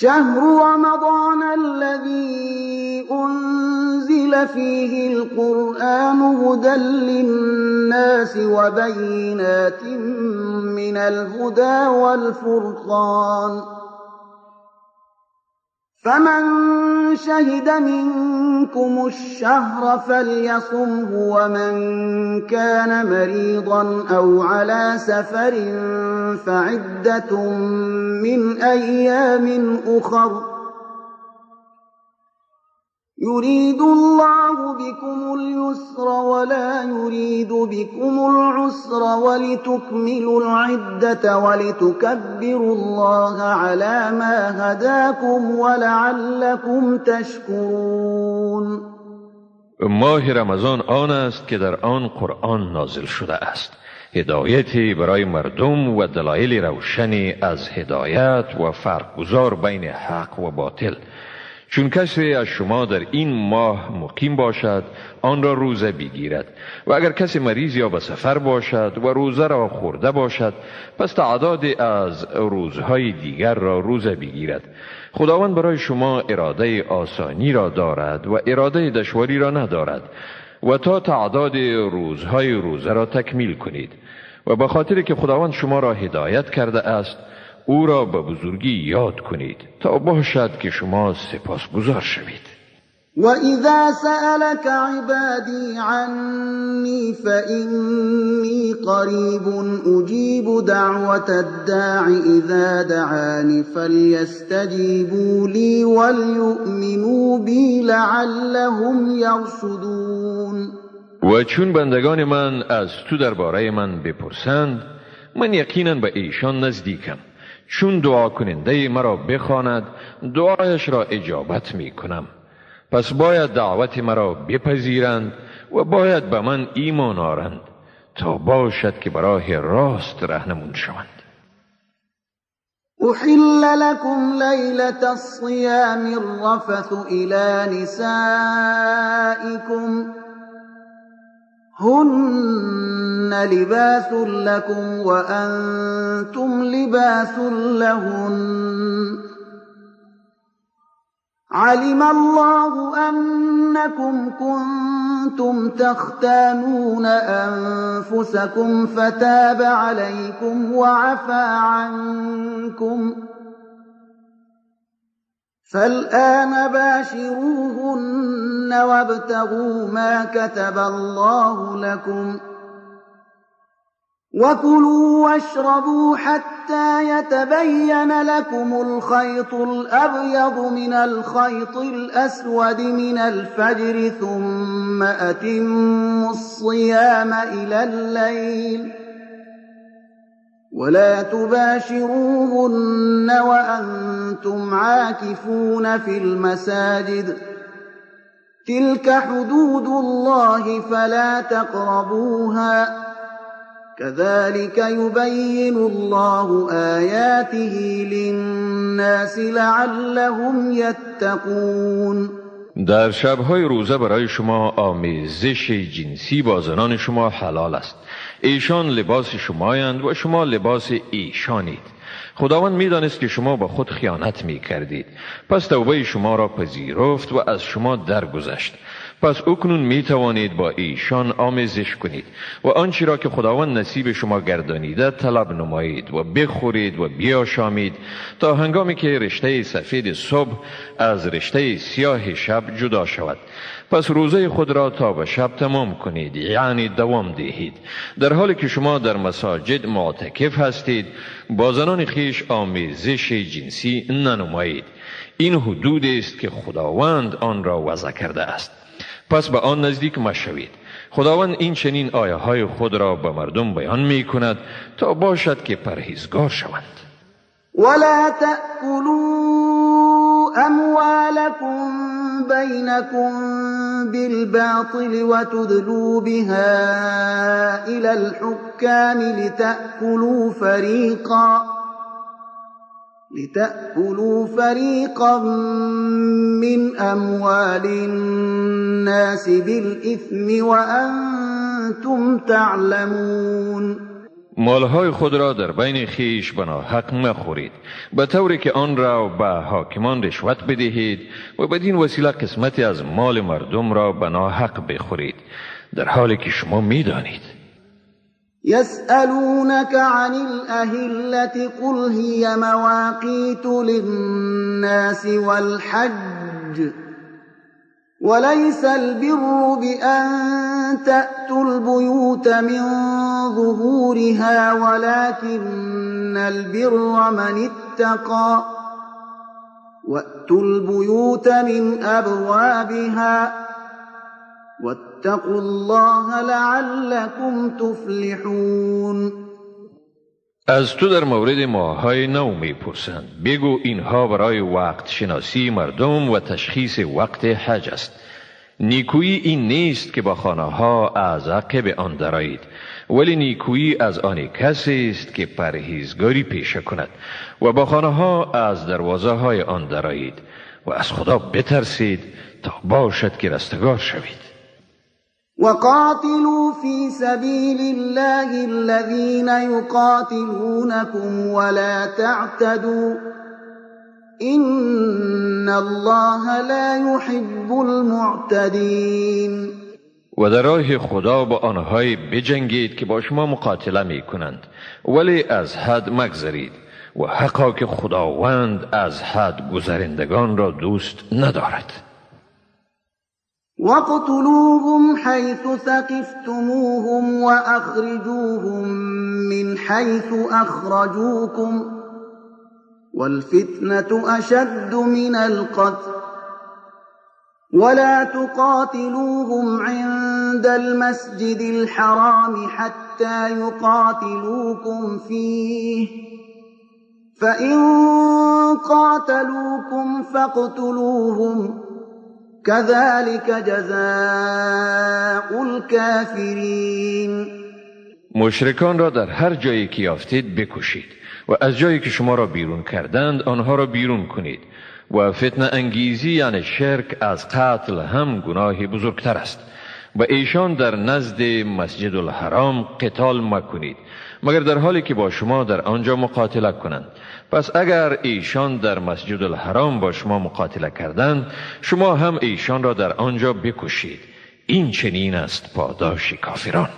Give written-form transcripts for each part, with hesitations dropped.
شهر رمضان الذي أنزل فيه القرآن هدى للناس وبينات من الهدى والفرقان فمن شهد منكم الشهر فليصمه ومن كان مريضا أو على سفر فعدة من أيام أخر يريد الله بكم اليسر ولا يريد بكم العسر ولتكملوا العدة ولتكبروا الله على ما هداكم ولعلكم تشكرون. ماه رمضان آن است که در آن قرآن نازل شده است، هدایتی برای مردم و دلایل روشنی از هدایت و فرق گذار بین حق و باطل. چون کسی از شما در این ماه مقیم باشد آن را روزه بگیرد و اگر کسی مریض یا به سفر باشد و روزه را خورده باشد پس تعداد از روزهای دیگر را روزه بگیرد. خداوند برای شما اراده آسانی را دارد و اراده دشواری را ندارد و تا تعداد روزهای روزه را تکمیل کنید و به خاطر که خداوند شما را هدایت کرده است او را به بزرگی یاد کنید تا باشد که شما سپاسگزار شوید. وَإِذَا سَأَلَكَ عِبَادِي عَنِّي فَإِنِّي قَرِيبٌ أُجِيبُ دَعْوَةَ الدَّاعِ إِذَا دَعَانِ فَلْيَسْتَجِيبُوا لِي وَلْيُؤْمِنُوا بِي لَعَلَّهُمْ يَرْشُدُونَ. و چون بندگان من از تو درباره من بپرسند من یقینا به ایشان نزدیکم. چون دعا کننده مرا بخواند دعایش را اجابت می کنم. پس باید دعوت مرا بپذیرند و باید به من ایمان آورند تا باشد که به راه راست راهنمون شوند. أحل لكم ليلة الصيام الرفث إلى نسائكم هن لباس لكم وأنتم لباس لهن علم الله أنكم كنتم تختانون أنفسكم فتاب عليكم وعفى عنكم فالآن باشروهن وابتغوا ما كتب الله لكم وكلوا واشربوا حتى يتبين لكم الخيط الأبيض من الخيط الأسود من الفجر ثم أتموا الصيام إلى الليل ولا تباشروهن وأنتم عاكفون في المساجد تلك حدود الله فلا تقربوها كذلك يبين الله آياته للناس لعلهم يتقون. در شبهای روزه برای شما آمیزش جنسی با زنان شما حلال است. ایشان لباس شمایند و شما لباس ایشانید. خداوند میدانست که شما با خود خیانت می کردید. پس توبه شما را پذیرفت و از شما درگذشت. پس اکنون می توانید با ایشان آمیزش کنید و آنچه را که خداوند نصیب شما گردانیده طلب نمایید و بخورید و بیاشامید تا هنگامی که رشته سفید صبح از رشته سیاه شب جدا شود. پس روزه خود را تا به شب تمام کنید، یعنی دوام دهید. در حالی که شما در مساجد معتکف هستید با زنان خویش آمیزش جنسی ننمایید. این حدود است که خداوند آن را وضع کرده است. پس به آن نزدیک مشوید. خداوند این چنین آیه های خود را به مردم بیان می کند تا باشد که پرهیزگار شوند. ولا تأكلوا أموالكم بينكم بالباطل وتدلوا بها إلى الحكام لتأكلوا فريقا من أموال الناس بالإثم وأنتم تعلمون. مالهای خود را در بین خیش به ناحق مخورید، به طوری که آن را به حاکمان رشوت بدهید و بدین وسیله قسمتی از مال مردم را به ناحق بخورید، در حالی که شما می‌دانید. يسألونك عن الأهلة قل هي مواقيت للناس والحج وليس البر بأن تأتوا البيوت من ظهورها ولكن البر من اتقى وأتوا البيوت من أبوابها واتقوا الله لعلكم تفلحون. از تو در مورد ماه‌های نو می‌پرسند. بگو اینها برای وقت شناسی مردم و تشخیص وقت حج است. نیکویی این نیست که با خانه‌ها از عقب آن درآیید، ولی نیکویی از آن کسی است که پرهیزگاری پیشه کند و با خانه‌ها از دروازه‌های آن درآیید و از خدا بترسید تا باشد که رستگار شوید. وقاتلوا في سبيل الله الذين يقاتلونكم ولا تعتدوا إن الله لا يحب المعتدين. و در راه خدا با آنهایی بجنگید که با شما مقاتله می کنند، ولی از حد مگذرید و حقا که خداوند از حد گذرندگان را دوست ندارد. وَاقْتُلُوهُمْ حَيْثُ ثَقِفْتُمُوهُمْ وَأَخْرِجُوهُمْ مِنْ حَيْثُ أَخْرَجُوكُمْ وَالْفِتْنَةُ أَشَدُّ مِنَ الْقَتْلِ وَلَا تُقَاتِلُوهُمْ عِندَ الْمَسْجِدِ الْحَرَامِ حَتَّى يُقَاتِلُوكُمْ فِيهِ فَإِنْ قَاتَلُوكُمْ فَاقْتُلُوهُمْ كذلك جزاء الكافرین. مشرکان را در هر جایی که یافتید بکشید و از جایی که شما را بیرون کردند آنها را بیرون کنید و فتنه انگیزی یعنی شرک از قتل هم گناه بزرگتر است. و ایشان در نزد مسجد الحرام قتال مکنید مگر در حالی که با شما در آنجا مقاتله کنند. پس اگر ایشان در مسجد الحرام با شما مقاتله کردند شما هم ایشان را در آنجا بکشید. این چنین است پاداش کافران.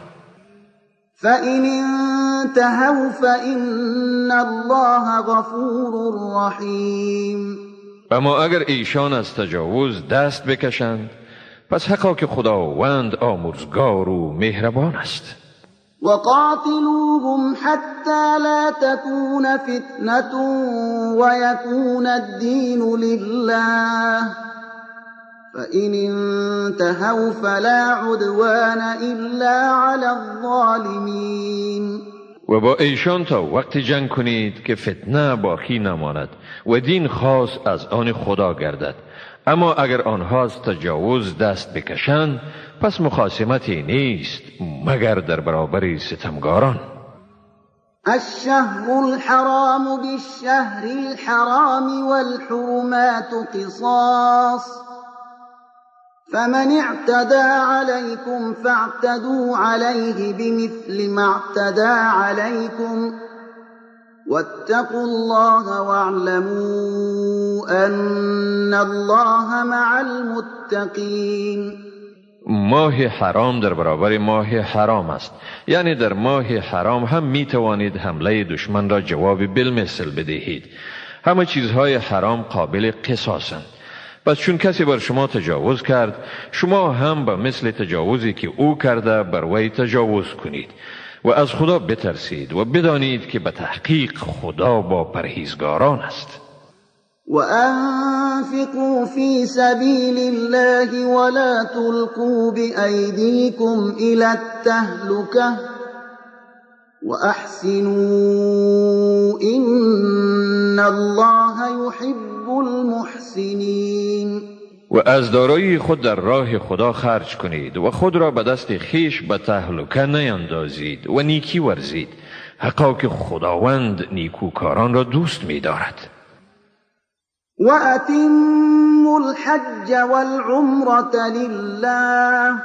فَإِنِ انتهوا فَإِنَّ اللَّهَ غَفُورٌ رَحِيمٌ. اما اگر ایشان از تجاوز دست بکشند پس حقا که خداوند آمرزگار و مهربان است. وقاتلوهم حتى لا تكون فتنة ويكون الدين لله فإن انتهوا فلا عدوان إلا على الظالمين. و با ایشان تا وقت جنگ کنید که فتنه باقی نماند و دین خاص از آن خدا گردد. اما اگر آنها از تجاوز دست بکشند پس مخاصمتی نیست مگر در برابر ستمگاران. الشهر الحرام بالشهر الحرام والحرمات قصاص فمن اعتدى عليكم فاعتدوا عليه بمثل ما اعتدى عليكم واتقوا الله واعلموا أن الله مع المتقين. ماه حرام در برابر ماه حرام است، یعنی در ماه حرام هم می توانید حمله دشمن را جواب بالمثل بدهید. همه چیزهای حرام قابل قصاصند. پس چون کسی بر شما تجاوز کرد شما هم به مثل تجاوزی که او کرده بر وی تجاوز کنید و از خدا بترسید و بدانید که به تحقیق خدا با پرهیزگاران است. وأنفقوا في سبيل الله ولا تلقوا بأيديكم إلى التهلكة وأحسنوا إن الله يحب المحسنين. و از دارایی خود در راه خدا خرج کنید و خود را به دست خیش به تهلکه نیندازید و نیکی ورزید. حقا که خداوند نیکوکاران را دوست می دارد. وَأَتِمُّوا الْحَجَّ وَالْعُمْرَةَ لِلَّهِ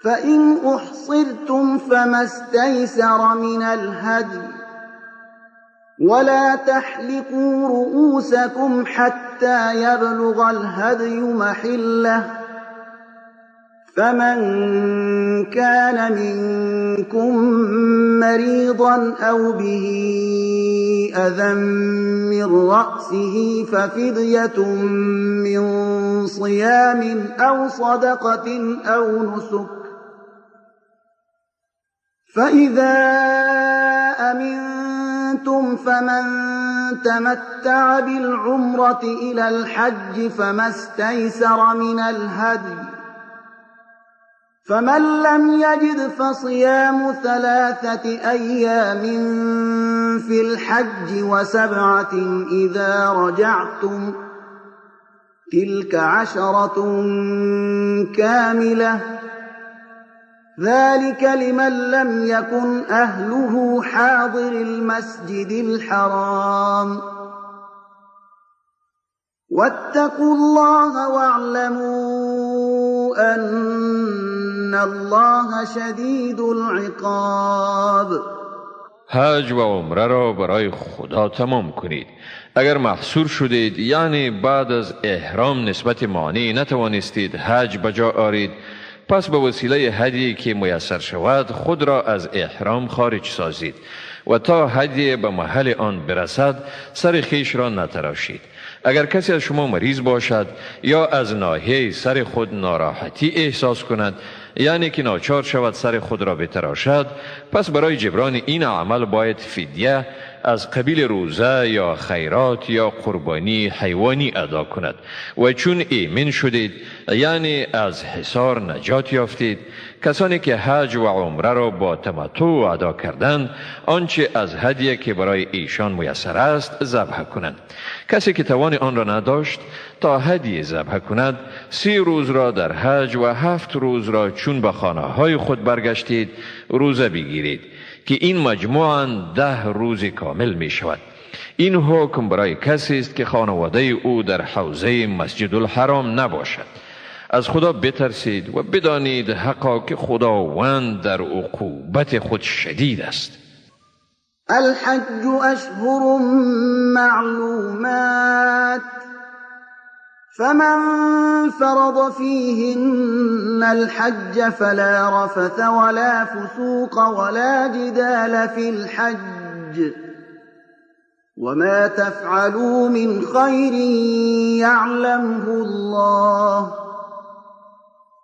فإن أحصرتم فما استيسر من الهدي ولا تحلقوا رؤوسكم حتى يبلغ الهدي محله فمن كان منكم مريضا أو به أذى من رأسه ففدية من صيام أو صدقة أو نسك فإذا أمنتم فمن تمتع بالعمرة إلى الحج فما استيسر من الهدي فمن لم يجد فصيام 3 أيام في الحج و7 إذا رجعتم تلك 10 كاملة ذلك لمن لم يكن أهله حاضر المسجد الحرام واتقوا الله واعلموا أن الله شدید العقاب. حج و عمره را برای خدا تمام کنید. اگر محصور شدید یعنی بعد از احرام نسبت مانع نتوانستید حج بجا آرید، پس به وسیله هدیی که میسر شود خود را از احرام خارج سازید و تا هدیه به محل آن برسد سر خیش را نتراشید. اگر کسی از شما مریض باشد یا از ناحیه سر خود ناراحتی احساس کند، یعنی که ناچار شود سر خود را بتراشد، پس برای جبران این عمل باید فدیه از قبیل روزه یا خیرات یا قربانی حیوانی ادا کند. و چون ایمن شدید یعنی از حصار نجات یافتید، کسانی که حج و عمره را با تمتع ادا کردند آنچه از هدیه که برای ایشان میسر است ذبح کنند. کسی که توان آن را نداشت تا هدیه ذبح کند 30 روز را در حج و 7 روز را چون به خانه های خود برگشتید روزه بگیرید که این مجموعاً 10 روز کامل می شود. این حکم برای کسی است که خانواده او در حوزه مسجد الحرام نباشد. از خدا بترسید و بدانید حقا که خداوند در عقوبت خود شدید است. الحج اشهر معلومات فمن فرض فيهن الحج فلا رفث ولا فسوق ولا جدال في الحج وما تفعلوا من خير يعلمه الله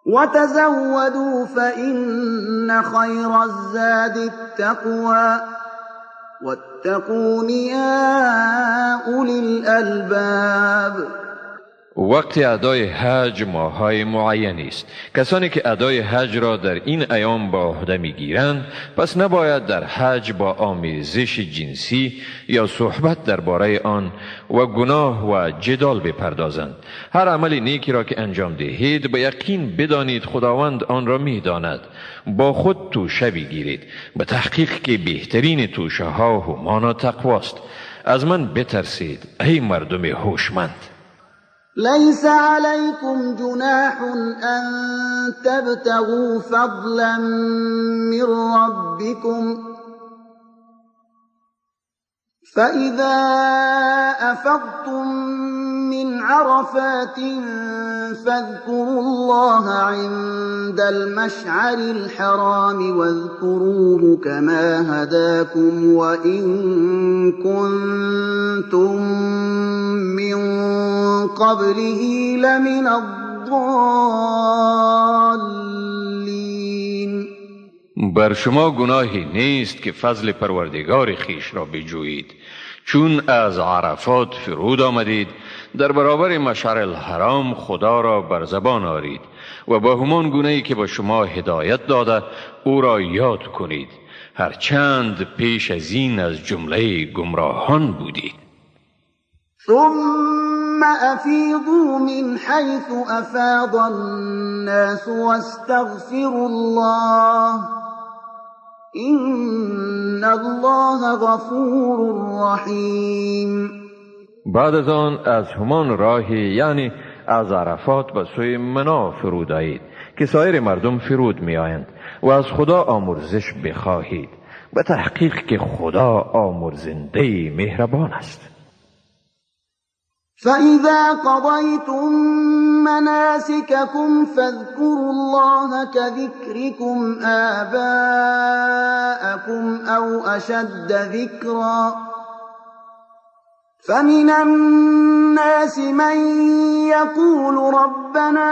وتزودوا فإن خير الزاد التقوى واتقون يا أولي الألباب. وقت ادای حج ماهای معینی است. کسانی که ادای حج را در این ایام با عهده میگیرند پس نباید در حج با آمیزش جنسی یا صحبت درباره آن و گناه و جدال بپردازند. هر عمل نیکی را که انجام دهید به یقین بدانید خداوند آن را میداند. با خود توشه بگیرید، به تحقیق که بهترین توشه ها همان تقواست. از من بترسید ای مردم هوشمند. ليس عليكم جناح أن تبتغوا فضلا من ربكم فإذا أفضتم من عرفات فاذكروا الله عند المشعر الحرام واذكروه كما هداكم وإن كنتم من قبله لمن الضالين. بر شما گناهی نیست که فضل پروردگار خیش را بجویید. چون از عرفات فرود آمدید در برابر مشعر الحرام خدا را بر زبان آرید و با همان گونه‌ای که به شما هدایت داده او را یاد کنید، هرچند پیش از این از جمله گمراهان بودید. ثم أفيضوا من حيث أفاض الناس واستغفروا الله إن الله غفور رحیم. بعد از آن از همان راهی یعنی از عرفات به سوی منا فرود آیید که سایر مردم فرود می آیند و از خدا آمرزش بخواهید. به تحقیق که خدا آمرزنده مهربان است. فإذا قضيتم مناسككم فاذكروا الله كذكركم آباءكم أو أشد ذكرا فمن الناس من يقول ربنا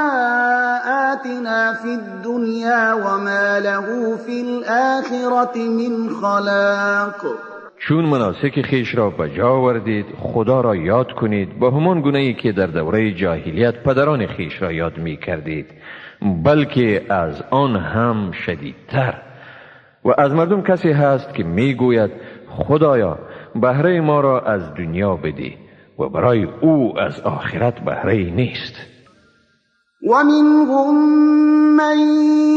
آتنا في الدنيا وما له في الآخرة من خلاق. چون مناسک خیش را به جا آوردید خدا را یاد کنید با همان گونه‌ای که در دوره جاهلیت پدران خیش را یاد می کردید، بلکه از آن هم شدیدتر. و از مردم کسی هست که می گوید خدایا بهره ما را از دنیا بده و برای او از آخرت بهره نیست. ومنهم من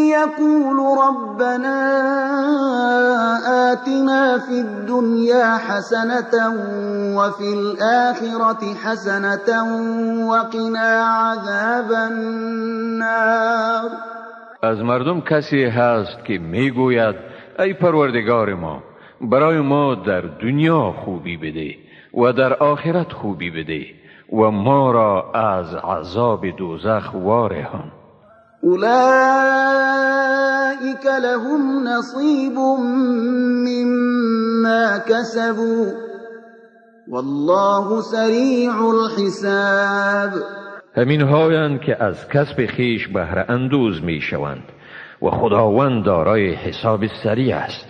يقول ربنا آتنا في الدنيا حسنة وفي الآخرة حسنة وقنا عذاب النار. از مردم کسی هست که میگوید ای پروردگار ما برای ما در دنیا خوبی بده و در آخرت خوبی بده و ما را از عذاب دوزخ وارهان. اولئك لهم نصیب مما كسبوا والله سریع الحساب. همین هایند که از کسب خیش بهره اندوز می شوند و خداوند دارای حساب سریع است.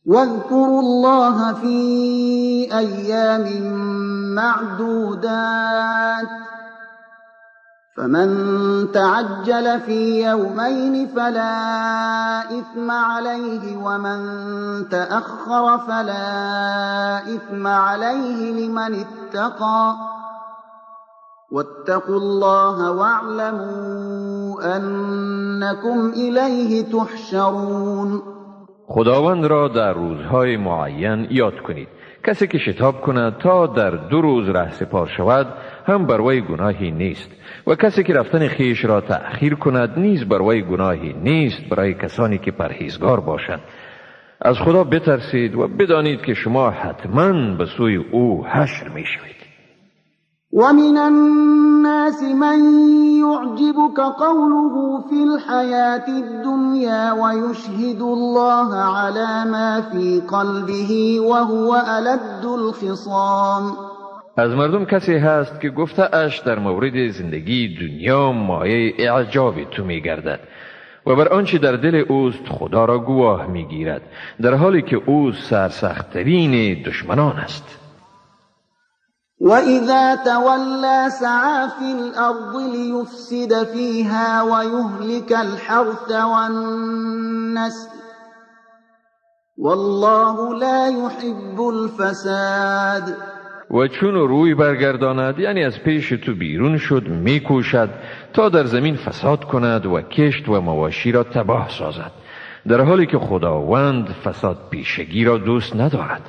واذكروا الله في أيام معدودات فمن تعجل في يومين فلا إثم عليه ومن تأخر فلا إثم عليه لمن اتقى واتقوا الله واعلموا أنكم إليه تحشرون. خداوند را در روزهای معین یاد کنید. کسی که شتاب کند تا در 2 روز رهسپار شود هم بر وی گناهی نیست و کسی که رفتن خیش را تأخیر کند نیز بر وی گناهی نیست برای کسانی که پرهیزگار باشند. از خدا بترسید و بدانید که شما حتما به سوی او حشر می شوید. ومن الناس من يعجبك قوله في الحياة الدنيا ويشهد الله على ما في قلبه وهو ألد الخصام. از مردم کسی هست که گفته اش در مورد زندگی دنیا مایه اعجاب تو می گردد و بر آنچه در دل اوست خدا را گواه می گیرد در حالی که او سرسخت‌ترین دشمنان است. وَإِذَا تَوَلَّى سَعَى فِي الْأَرْضِ لِيُفْسِدَ فِيهَا وَيُهْلِكَ الْحَرْثَ وَالنَّسْلَ وَاللَّهُ لَا يُحِبُّ الْفَسَادَ. و چون روی برگرداند یعنی از پیش تو بیرون شد میکوشد تا در زمین فساد کند و کشت و مواشی را تباه سازد در حالی که خداوند فساد پیشگی را دوست ندارد.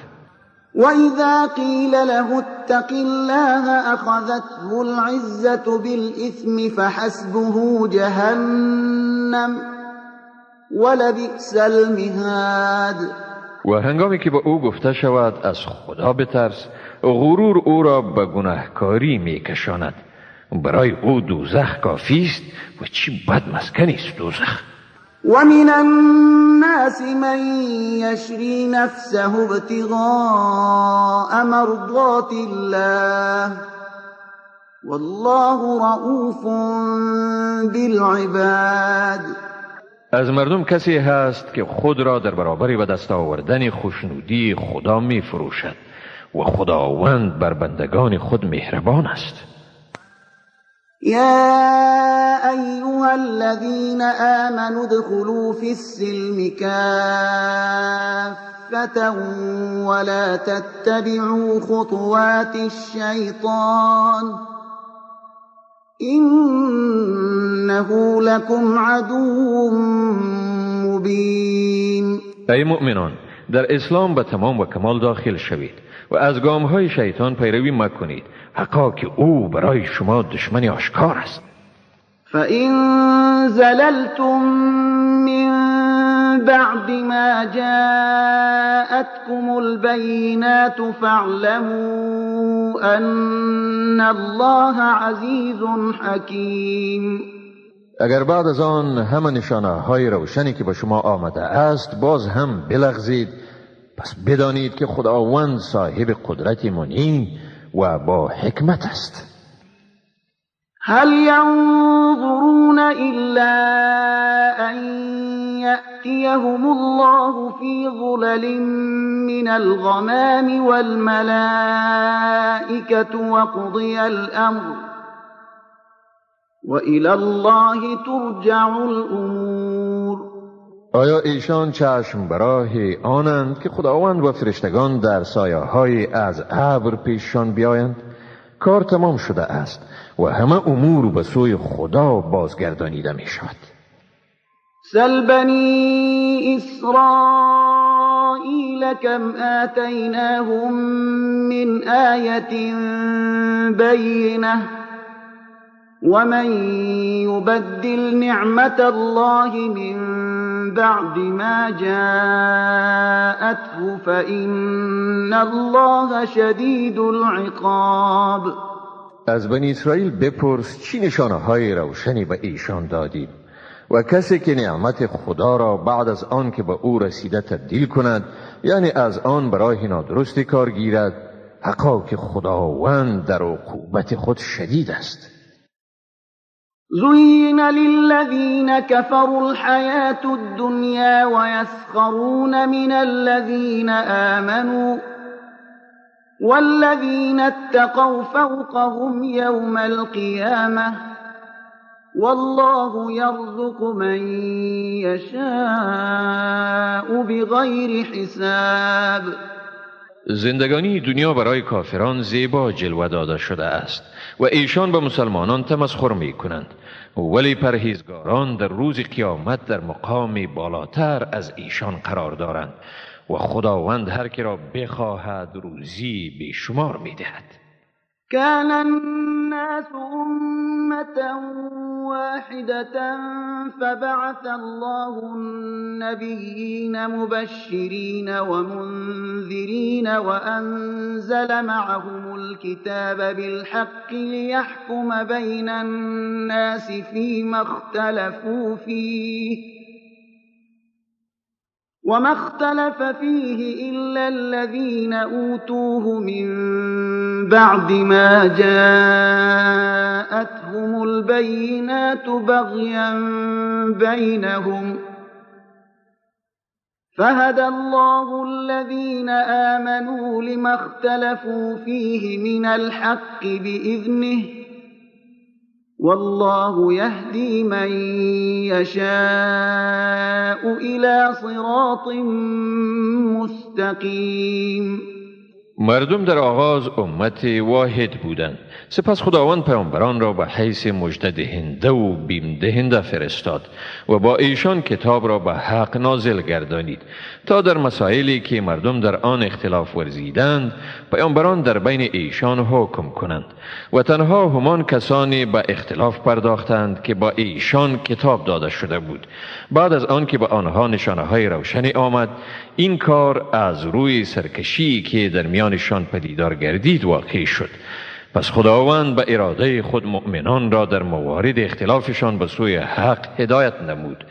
وَإِذَا قِيلَ لَهُ اتَّقِ اللَّهَ أَخَذَتْهُ الْعِزَّةُ بِالْإِثْمِ فَحَسْبُهُ جَهَنَّمُ وَلَبِئْسَ الْمِهَادُ. و هنگامی که به او گفته شود از خدا بترس غرور او را به گناهکاری میکشاند. برای او دوزخ کافی است و چی بد مسکنی است دوزخ. وَمِنَ النَّاسِ مَن يَشْرِي نَفْسَهُ ابْتِغَاءَ مَرْضَاتِ اللَّهِ وَاللَّهُ رَءُوفٌ بِالْعِبَادِ. از مردم کسی هست که خود را در برابر به دست آوردن خوشنودی خدا می فروشد و خداوند بر بندگان خود مهربان است. يا أيها الذين آمنوا ادخلوا في السلم كافة ولا تتبعوا خطوات الشيطان إنه لكم عدو مبين. ای مؤمنان در اسلام به تمام و کمال داخل شوید و از گامهای شیطان پیروی مکنید حقا که او برای شما دشمن آشکار است. فإن زللتم من بعد ما جاءتكم البينات فاعلموا أن الله عزیز حکیم. اگر بعد از آن همه نشانه های روشنی که به شما آمده است باز هم بلغزید، پس بدانید که خداوند صاحب قدرت منی و با حکمت است. هل ينظرون إلا أن يأتيهم الله في ظلل من الغمام والملائكة وقضي الأمر وإلى الله ترجع الأمور. آیا ایشان چشم براه آنند که خداوند و فرشتگان در سایه‌های از ابر پیششان بیایند؟ کار تمام شده است و همه امور به سوی خدا بازگردانیده می شود. سل بنی اسرائیل کم آتیناهم من آیت بینه ومن یبدل نعمت الله من بعد ما جاءته فإن الله شدید العقاب. از بنی اسرائیل بپرس چی نشانه های روشنی به ایشان دادیم و کسی که نعمت خدا را بعد از آن که به او رسیده تبدیل کند، یعنی از آن برای نادرستی کار گیرد، حقا که خداوند در عقوبت خود شدید است. زين للذين كفروا الحياة الدنيا ويسخرون من الذين آمنوا والذين اتقوا فوقهم يوم القيامة والله يرزق من يشاء بغير حساب. زندگانی دنیا برای کافران زیبا جلوه داده شده است و ایشان به مسلمانان تمسخر می کنند، ولی پرهیزگاران در روز قیامت در مقامی بالاتر از ایشان قرار دارند و خداوند هر کی را بخواهد روزی بیشمار می دهد. كان الناس أمة واحدة فبعث الله النبيين مبشرين ومنذرين وأنزل معهم الكتاب بالحق ليحكم بين الناس فيما اختلفوا فيه وما اختلف فيه إلا الذين أوتوه من بعد ما جاءتهم البينات بغيا بينهم فهدى الله الذين آمنوا لما اختلفوا فيه من الحق بإذنه والله يهدي من يشاء إلى صراط مستقيم. مردم در آغاز امت واحد بودند، سپس خداوند پیامبران را به حیث مژده دهنده و بیم دهنده فرستاد و با ایشان کتاب را به حق نازل گردانید تا در مسائلی که مردم در آن اختلاف ورزیدند پیامبران در بین ایشان حکم کنند و تنها همان کسانی به اختلاف پرداختند که با ایشان کتاب داده شده بود. بعد از آن که به آنها نشانه های روشنی آمد، این کار از روی سرکشی که در میانشان پدیدار گردید واقع شد. پس خداوند به اراده خود مؤمنان را در موارد اختلافشان به سوی حق هدایت نمود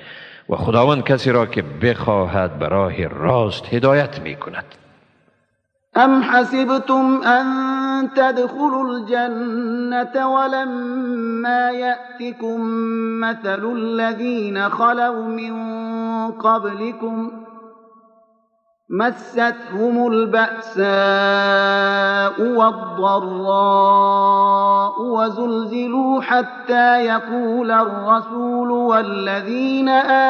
و خداوند کسی را که بخواهد به راه راست هدایت می کند. ام حسبتم ان تدخلوا الجنة ولما يأتكم مثل الذين خلوا من قبلكم مستهم البأساء والضراء وزلزلوا حتى يقول الرسول والذين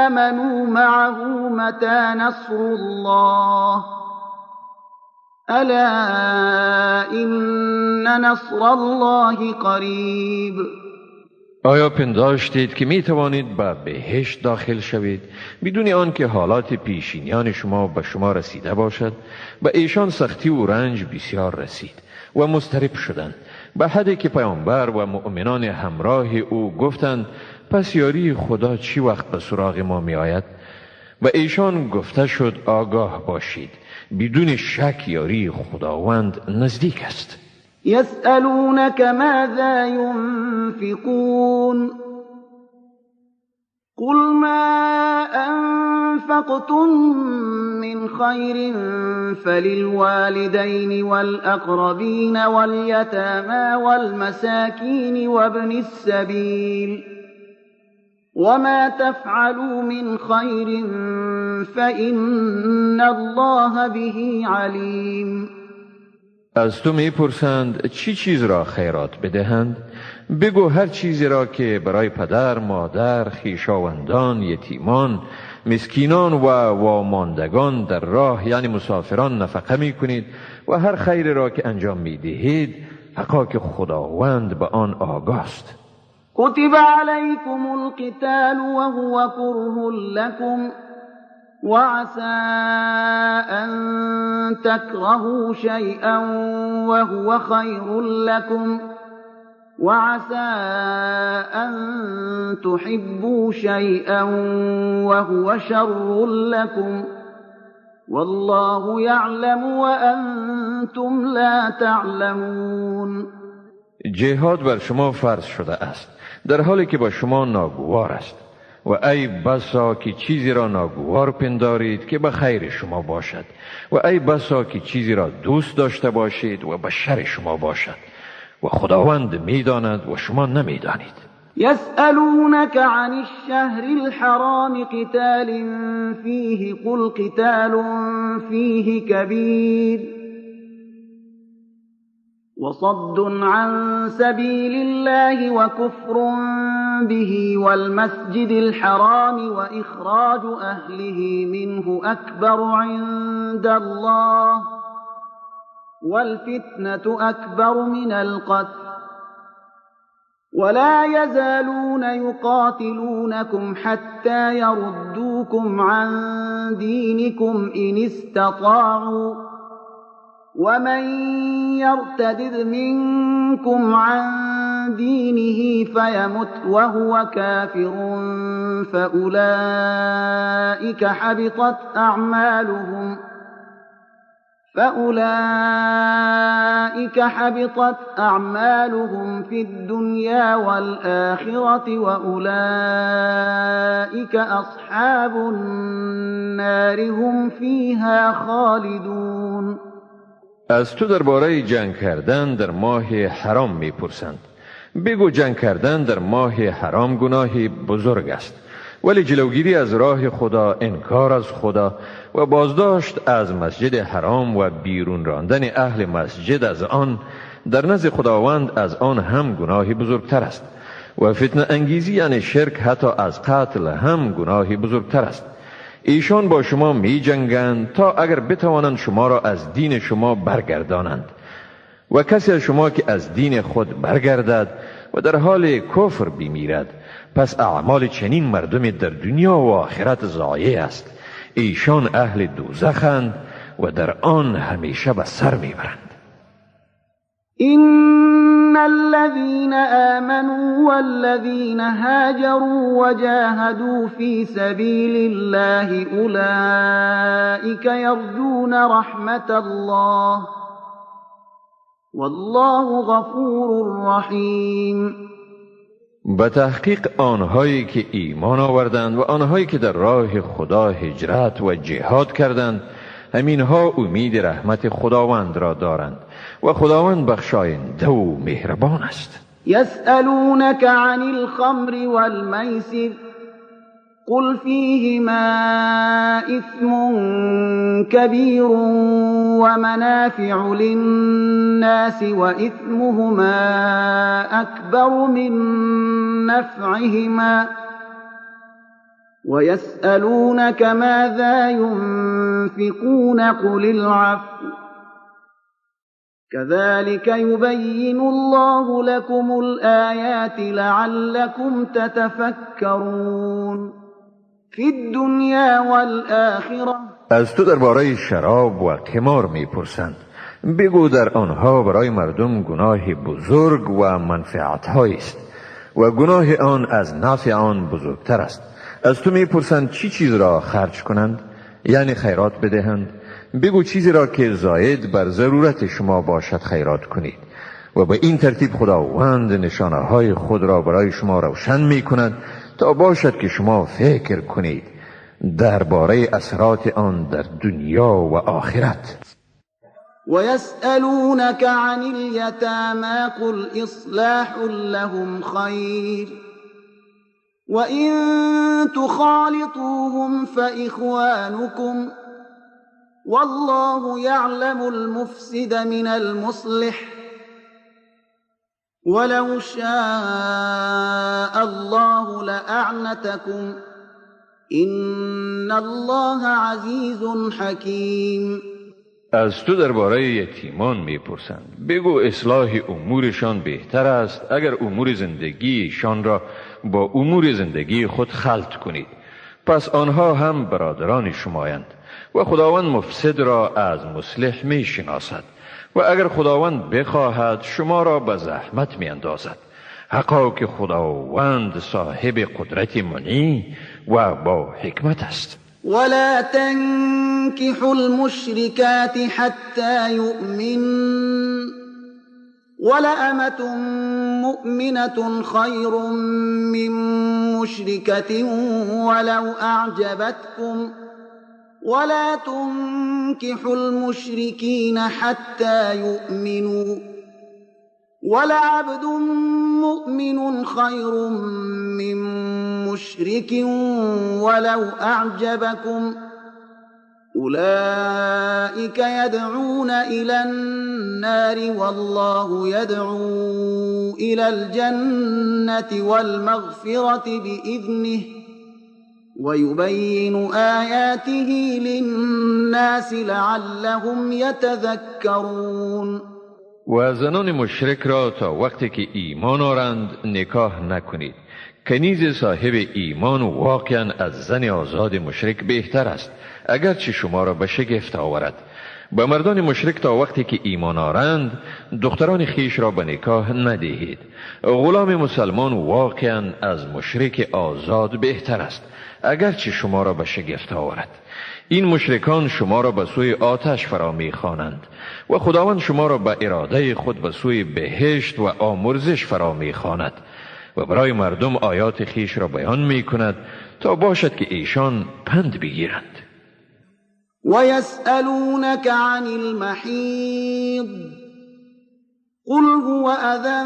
آمنوا معه متى نصر الله ألا إن نصر الله قریب. آیا پنداشتید که می توانید به بهشت داخل شوید بدون آنکه حالات پیشینیان شما به شما رسیده باشد؟ به ایشان سختی و رنج بسیار رسید و مضطرب شدند به حدی که پیامبر و مؤمنان همراه او گفتند پس یاری خدا چی وقت به سراغ ما می آید؟ و ایشان گفته شد آگاه باشید، بدون شک یاری خداوند نزدیک است. يسألونك ماذا ينفقون قل ما أنفقتم من خير فللوالدين والأقربين واليتامى والمساكين وابن السبيل وما تفعلوا من خير فإن الله به عليم. از تو می پرسند چی چیز را خیرات بدهند؟ بگو هر چیزی را که برای پدر، مادر، خویشاوندان، یتیمان، مسکینان و واماندگان در راه یعنی مسافران نفقه می کنید و هر خیر را که انجام می دهید حقا که خداوند به آن آگاه است. كتب عليكم القتال وهو كره لكم وعسى أن تكرهوا شيئا وهو خير لكم وعسى أن تحبوا شيئا وهو شر لكم والله يعلم وأنتم لا تعلمون. جهاد بر شما فرض شده است در حالی که با شما ناگوار است و ای بسا که چیزی را ناگوار پندارید که به خیر شما باشد و ای بسا که چیزی را دوست داشته باشید و به شر شما باشد و خداوند میداند و شما نمیدانید. يسألونك عن الشهر الحرام قتال فيه قل قتال فيه كبير وصد عن سبيل الله وكفر به والمسجد الحرام وإخراج أهله منه أكبر عند الله والفتنة أكبر من القتل ولا يزالون يقاتلونكم حتى يردوكم عن دينكم إن استطاعوا ومن يرتدد منكم عن دينه فيمت وهو كافر فأولئك حبطت أعمالهم في الدنيا والآخرة وأولئك أصحاب النار هم فيها خالدون. از تو درباره جنگ کردن در ماه حرام میپرسند. بگو جنگ کردن در ماه حرام گناهی بزرگ است، ولی جلوگیری از راه خدا، انکار از خدا و بازداشت از مسجد حرام و بیرون راندن اهل مسجد از آن در نزد خداوند از آن هم گناهی بزرگتر است و فتنه انگیزی یعنی شرک حتی از قتل هم گناهی بزرگتر است. ایشان با شما می جنگند تا اگر بتوانند شما را از دین شما برگردانند و کسی از شما که از دین خود برگردد و در حال کفر بمیرد پس اعمال چنین مردم در دنیا و آخرت ضایع است. ایشان اهل دوزخند و در آن همیشه به سر میبرند. إن الذين آمنوا والذين هاجروا وجاهدوا في سبيل الله أولئك يرجون رحمة الله والله غفور رحيم. به تحقیق آنهایی که ایمان آوردند و آنهایی که در راه خدا هجرت و جهاد کردند همینها امید رحمت خداوند را دارند و خداوند بخشاینده و مهربان است. يسألونك عن الخمر والميسر قل فيهما إثم كبير ومنافع للناس وإثمهما أكبر من نفعهما ويسألونك ماذا ينفقون قل العفو كذلك يبين الله لكم الآيات لعلكم تتفكرون في الدنيا والآخرة. از تو درباره شراب و قمار میپرسند. بگو در آنها برای مردم گناه بزرگ و منفعت‌هایی است و گناه آن از نفع آن بزرگتر است. از تو میپرسند چی چیز را خرج کنند، یعنی خیرات بدهند؟ بگو چیزی را که زاید بر ضرورت شما باشد خیرات کنید، و به این ترتیب خداوند نشانه های خود را برای شما روشن می کند تا باشد که شما فکر کنید درباره اثرات آن در دنیا و آخرت. ويسألونك عن اليتامى قل إصلاح لهم خير وإن تخالطوهم فإخوانكم والله يعلم المفسد من المصلح ولو شاء الله لأعنتكم إن الله عزيز حكيم. از تو درباره یتیمان میپرسند. بگو اصلاح امورشان بهتر است اگر امور زندگیشان را با امور زندگی خود خلط کنید، پس آنها هم برادران شمایند و خداوند مفسد را از مصلح می شناسد و اگر خداوند بخواهد شما را به زحمت می اندازد. حقا که خداوند صاحب قدرت منی و با حکمت است. ولا تنكحوا المشركات حتى يؤمن ولأمة مؤمنة خير من مشركة ولو أعجبتكم ولا تنكحوا المشركين حتى يؤمنوا ولعبد مؤمن خير من مشرك ولو أعجبكم أولئك يدعون إلى النار والله يدعو إلى الجنة والمغفرة بإذنه ويبين آياته للناس لعلهم يتذكرون. و زنان مشرک را تا وقتی که ایمان آورند نکاح نکنید، که نیز صاحب ایمان واقعا از زن آزاد مشرک بهتر است اگرچه شما را به شگفت آورد. به مردان مشرک تا وقتی که ایمان آورند دختران خیش را به نکاح ندهید. غلام مسلمان واقعا از مشرک آزاد بهتر است اگرچه شما را به شگفت آورد. این مشرکان شما را به سوی آتش فرا می‌خوانند و خداوند شما را به اراده خود به سوی بهشت و آمرزش فرا می‌خواند و برای مردم آیات خیش را بیان می‌کند تا باشد که ایشان پند بگیرند. ويسألونك عن المحيض قل هو أذى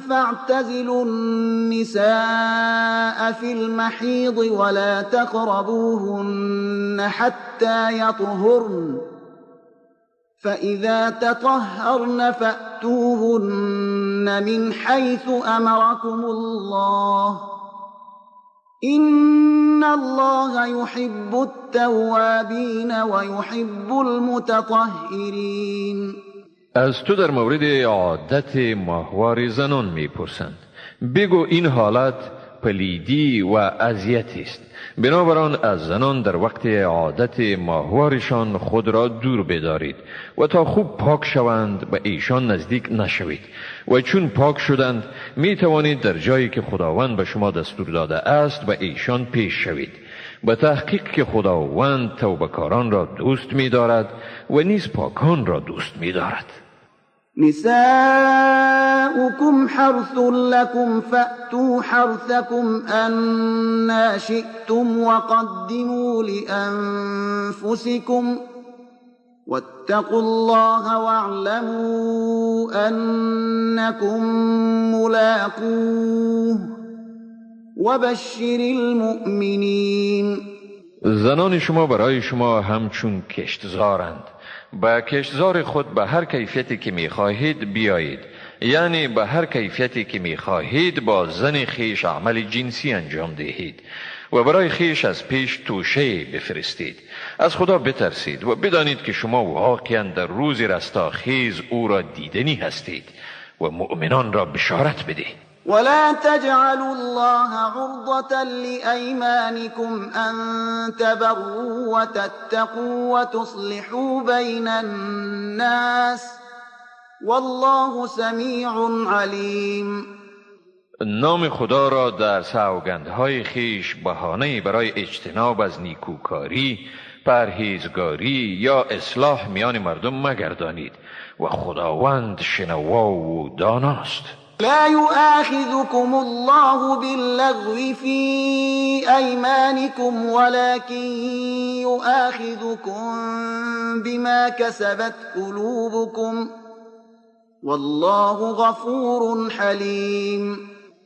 فاعتزلوا النساء في المحيض ولا تقربوهن حتى يطهرن فإذا تطهرن فأتوهن من حيث أمركم الله إن الله يحب التوابين ويحب المتطهرين. از تو در مورد عادت ماهوار زنان میپرسند. بگو این حالت پلیدی و اذیتی است، بنابراین از زنان در وقت عادت ماهوارشان خود را دور بدارید و تا خوب پاک شوند به ایشان نزدیک نشوید و چون پاک شدند می توانید در جایی که خداوند به شما دستور داده است به ایشان پیش شوید. به تحقیق که خداوند توبه‌کاران را دوست می دارد و نیز پاکان را دوست می دارد. نساؤكم حرث لكم فأتوا حرثكم أنا شئتم وقدموا لأنفسكم واتقوا الله واعلموا أنكم ملاقوه وبشر المؤمنين. زنان شما برای شما همچون کشتزارند. با کشتزار خود به هر کیفیتی که می خواهید بیایید، یعنی به هر کیفیتی که می خواهید با زن خیش عمل جنسی انجام دهید و برای خیش از پیش توشه بفرستید. از خدا بترسید و بدانید که شما واقعا در روز رستاخیز او را دیدنی هستید و مؤمنان را بشارت بدهید. ولا تجعلوا الله عرضة لأيمانكم أن تبروا وتتقوا وتصلحوا بين الناس والله سميع عليم. نام خدا را در سوگندهای خیش بهانه برای اجتناب از نیکوکاری، پرهیزگاری یا اصلاح میان مردم مگردانید و خداوند شنوا و داناست. لا يؤاخذكم الله باللغو في أيمانكم ولكن يؤاخذكم بما كسبت قلوبكم والله غفور حليم.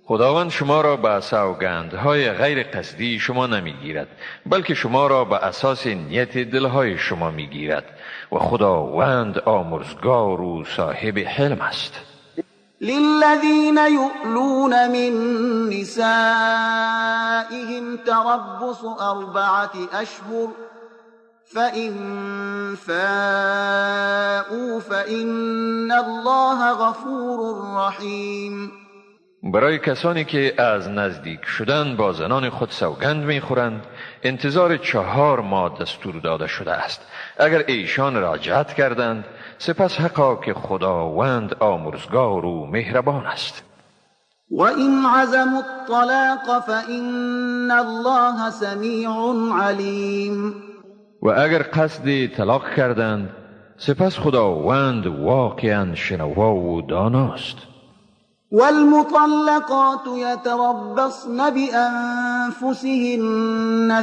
خداوند شما را به سوگندهای غیر قصدی شما نمیگیرد، بلکه شما را به اساس نیت دلهای شما میگیرد و خداوند آمرزگار و صاحب حلم است. للذين يؤلون من نسائهم تربص 4 أشهر فإن فاءوا فإن الله غفور رحيم. برای کسانی که از نزدیک شدن با زنان خود سوگند میخورند انتظار 4 ماه دستور داده شده است. اگر ایشان رجعت کردند سپس حقا که خداوند آمرزگار و مهربان است. وَإِنْ عَزَمُوا الطَّلَاقَ فَإِنَّ اللَّهَ سَمِيعٌ عَلِيمٌ. و اگر قصد طلاق کردند سپس خداوند واقعا شنوا و داناست. والمطلقات يتربصن بأنفسهن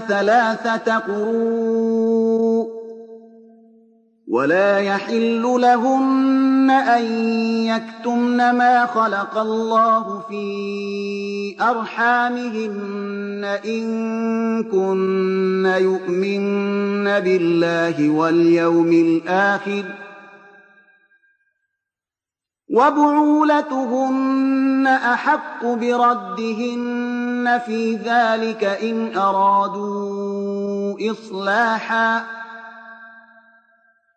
3 قروء ولا يحل لهن أن يكتمن ما خلق الله في أرحامهن إن كن يؤمن بالله واليوم الآخر وبعولتهن أحق بردهن في ذلك إن أرادوا إصلاحا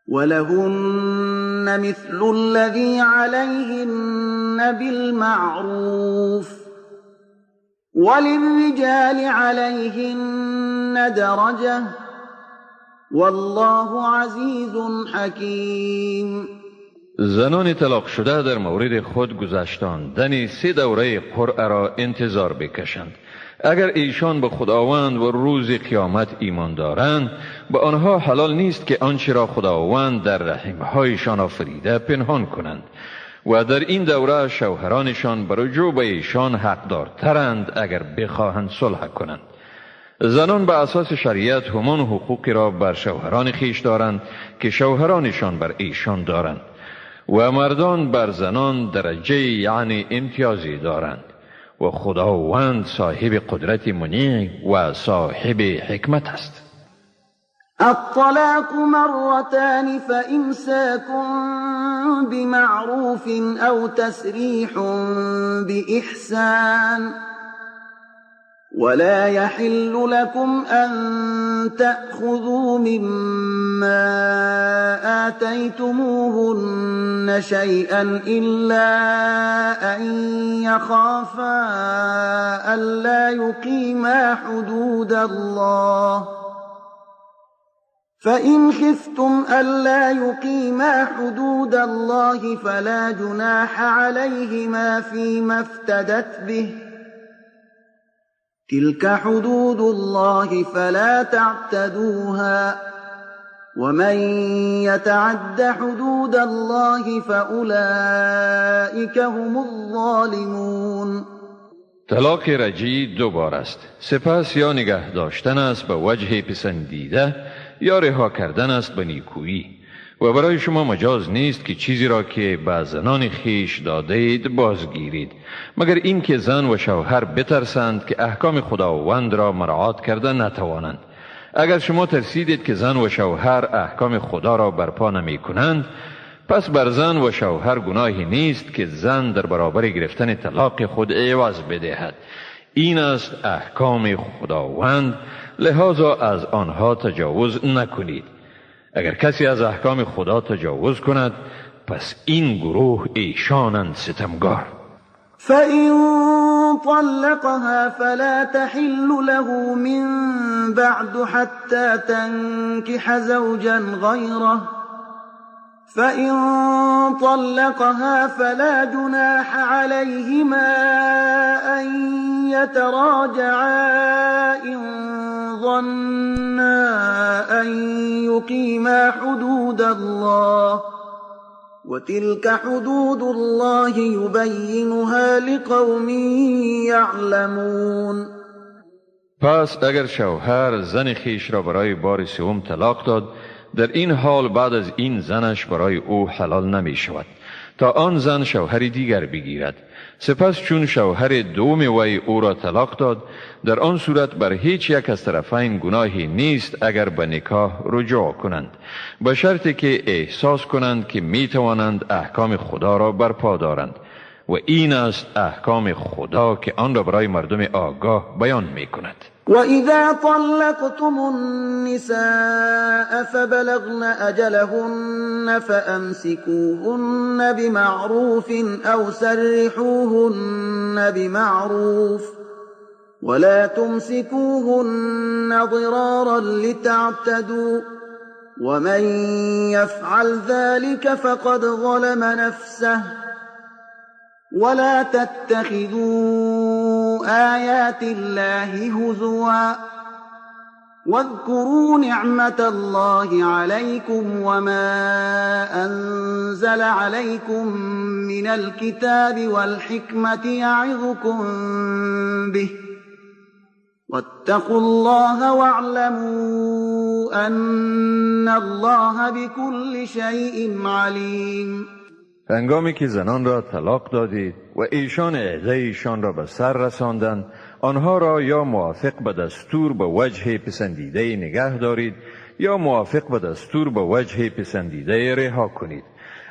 ولهن مثل الذي عليهن بالمعروف وللرجال عليهن درجة والله عزيز حكيم. زنان طلاق شده در مورد خود گذشتاندن 3 دوره قرعه را انتظار بکشند. اگر ایشان به خداوند و روز قیامت ایمان دارند به آنها حلال نیست که آنچه را خداوند در رحمهایشان آفریده پنهان کنند و در این دوره شوهرانشان به رجوع به ایشان حقدارترند اگر بخواهند صلح کنند. زنان به اساس شریعت همان حقوقی را بر شوهران خیش دارند که شوهرانشان بر ایشان دارند و مردان بر زنان درجه یعنی امتیازی دارند و خداوند صاحب قدرت منیع و صاحب حکمت است. الطلاق مرتان فإمساك بمعروف أو تسريح بإحسان ولا يحل لكم أن تأخذوا مما آتيتموهن شيئا إلا أن يخافا ألا يقيما حدود الله فإن خفتم ألا يقيما حدود الله فلا جناح عليهما فيما افتدت به تلك حدود الله فلا تعتدوها ومن يتعد حدود الله فأولئك هم الظالمون. طلاق رجعی 2 بار است. سپس یا نگه داشتن است به وجه پسندیده یا رها کردن است به نیکویی و برای شما مجاز نیست که چیزی را که به زنان خیش داده اید بازگیرید مگر اینکه زن و شوهر بترسند که احکام خداوند را مراعات کرده نتوانند. اگر شما ترسیدید که زن و شوهر احکام خدا را برپا نمی کنند پس بر زن و شوهر گناهی نیست که زن در برابر گرفتن طلاق خود عوض بدهد. این است احکام خداوند، لذا از آنها تجاوز نکنید. اگر کسی از احکام خدا تجاوز کند پس این گروه ایشانند ستمگار. فإن طلقها فلا تحل له من بعد حتى تنكح زوجا غيره فإن طلقها فلا جناح عليهما أن يتراجعا إن ظنا أن يقيما حدود الله وتلك حدود الله يبينها لقوم يعلمون. پس اگر شوهر زن خیش را برای بار سوم طلاق داد، در این حال بعد از این زنش برای او حلال نمی شود تا آن زن شوهری دیگر بگیرد. سپس چون شوهر دوم وی او را طلاق داد، در آن صورت بر هیچ یک از طرفین گناهی نیست اگر به نکاح رجوع کنند، به شرطی که احساس کنند که می توانند احکام خدا را برپا دارند و این است احکام خدا که آن را برای مردم آگاه بیان می کند. وَإِذَا طَلَّقْتُمُ النِّسَاءَ فَبَلَغْنَ أَجَلَهُنَّ فَأَمْسِكُوهُنَّ بِمَعْرُوفٍ أَوْ سَرِّحُوهُنَّ بِمَعْرُوفٍ وَلَا تُمْسِكُوهُنَّ ضِرَارًا لِتَعْتَدُوا وَمَنْ يَفْعَلْ ذَلِكَ فَقَدْ ظَلَمَ نَفْسَهُ ولا تتخذوا آيات الله هزوا واذكروا نعمة الله عليكم وما أنزل عليكم من الكتاب والحكمة يعظكم به واتقوا الله واعلموا أن الله بكل شيء عليم. هنگامی که زنان را طلاق دادید و ایشان عده ایشان را به سر رساندند، آنها را یا موافق به دستور به وجه پسندیده نگه دارید یا موافق به دستور به وجه پسندیده رها کنید،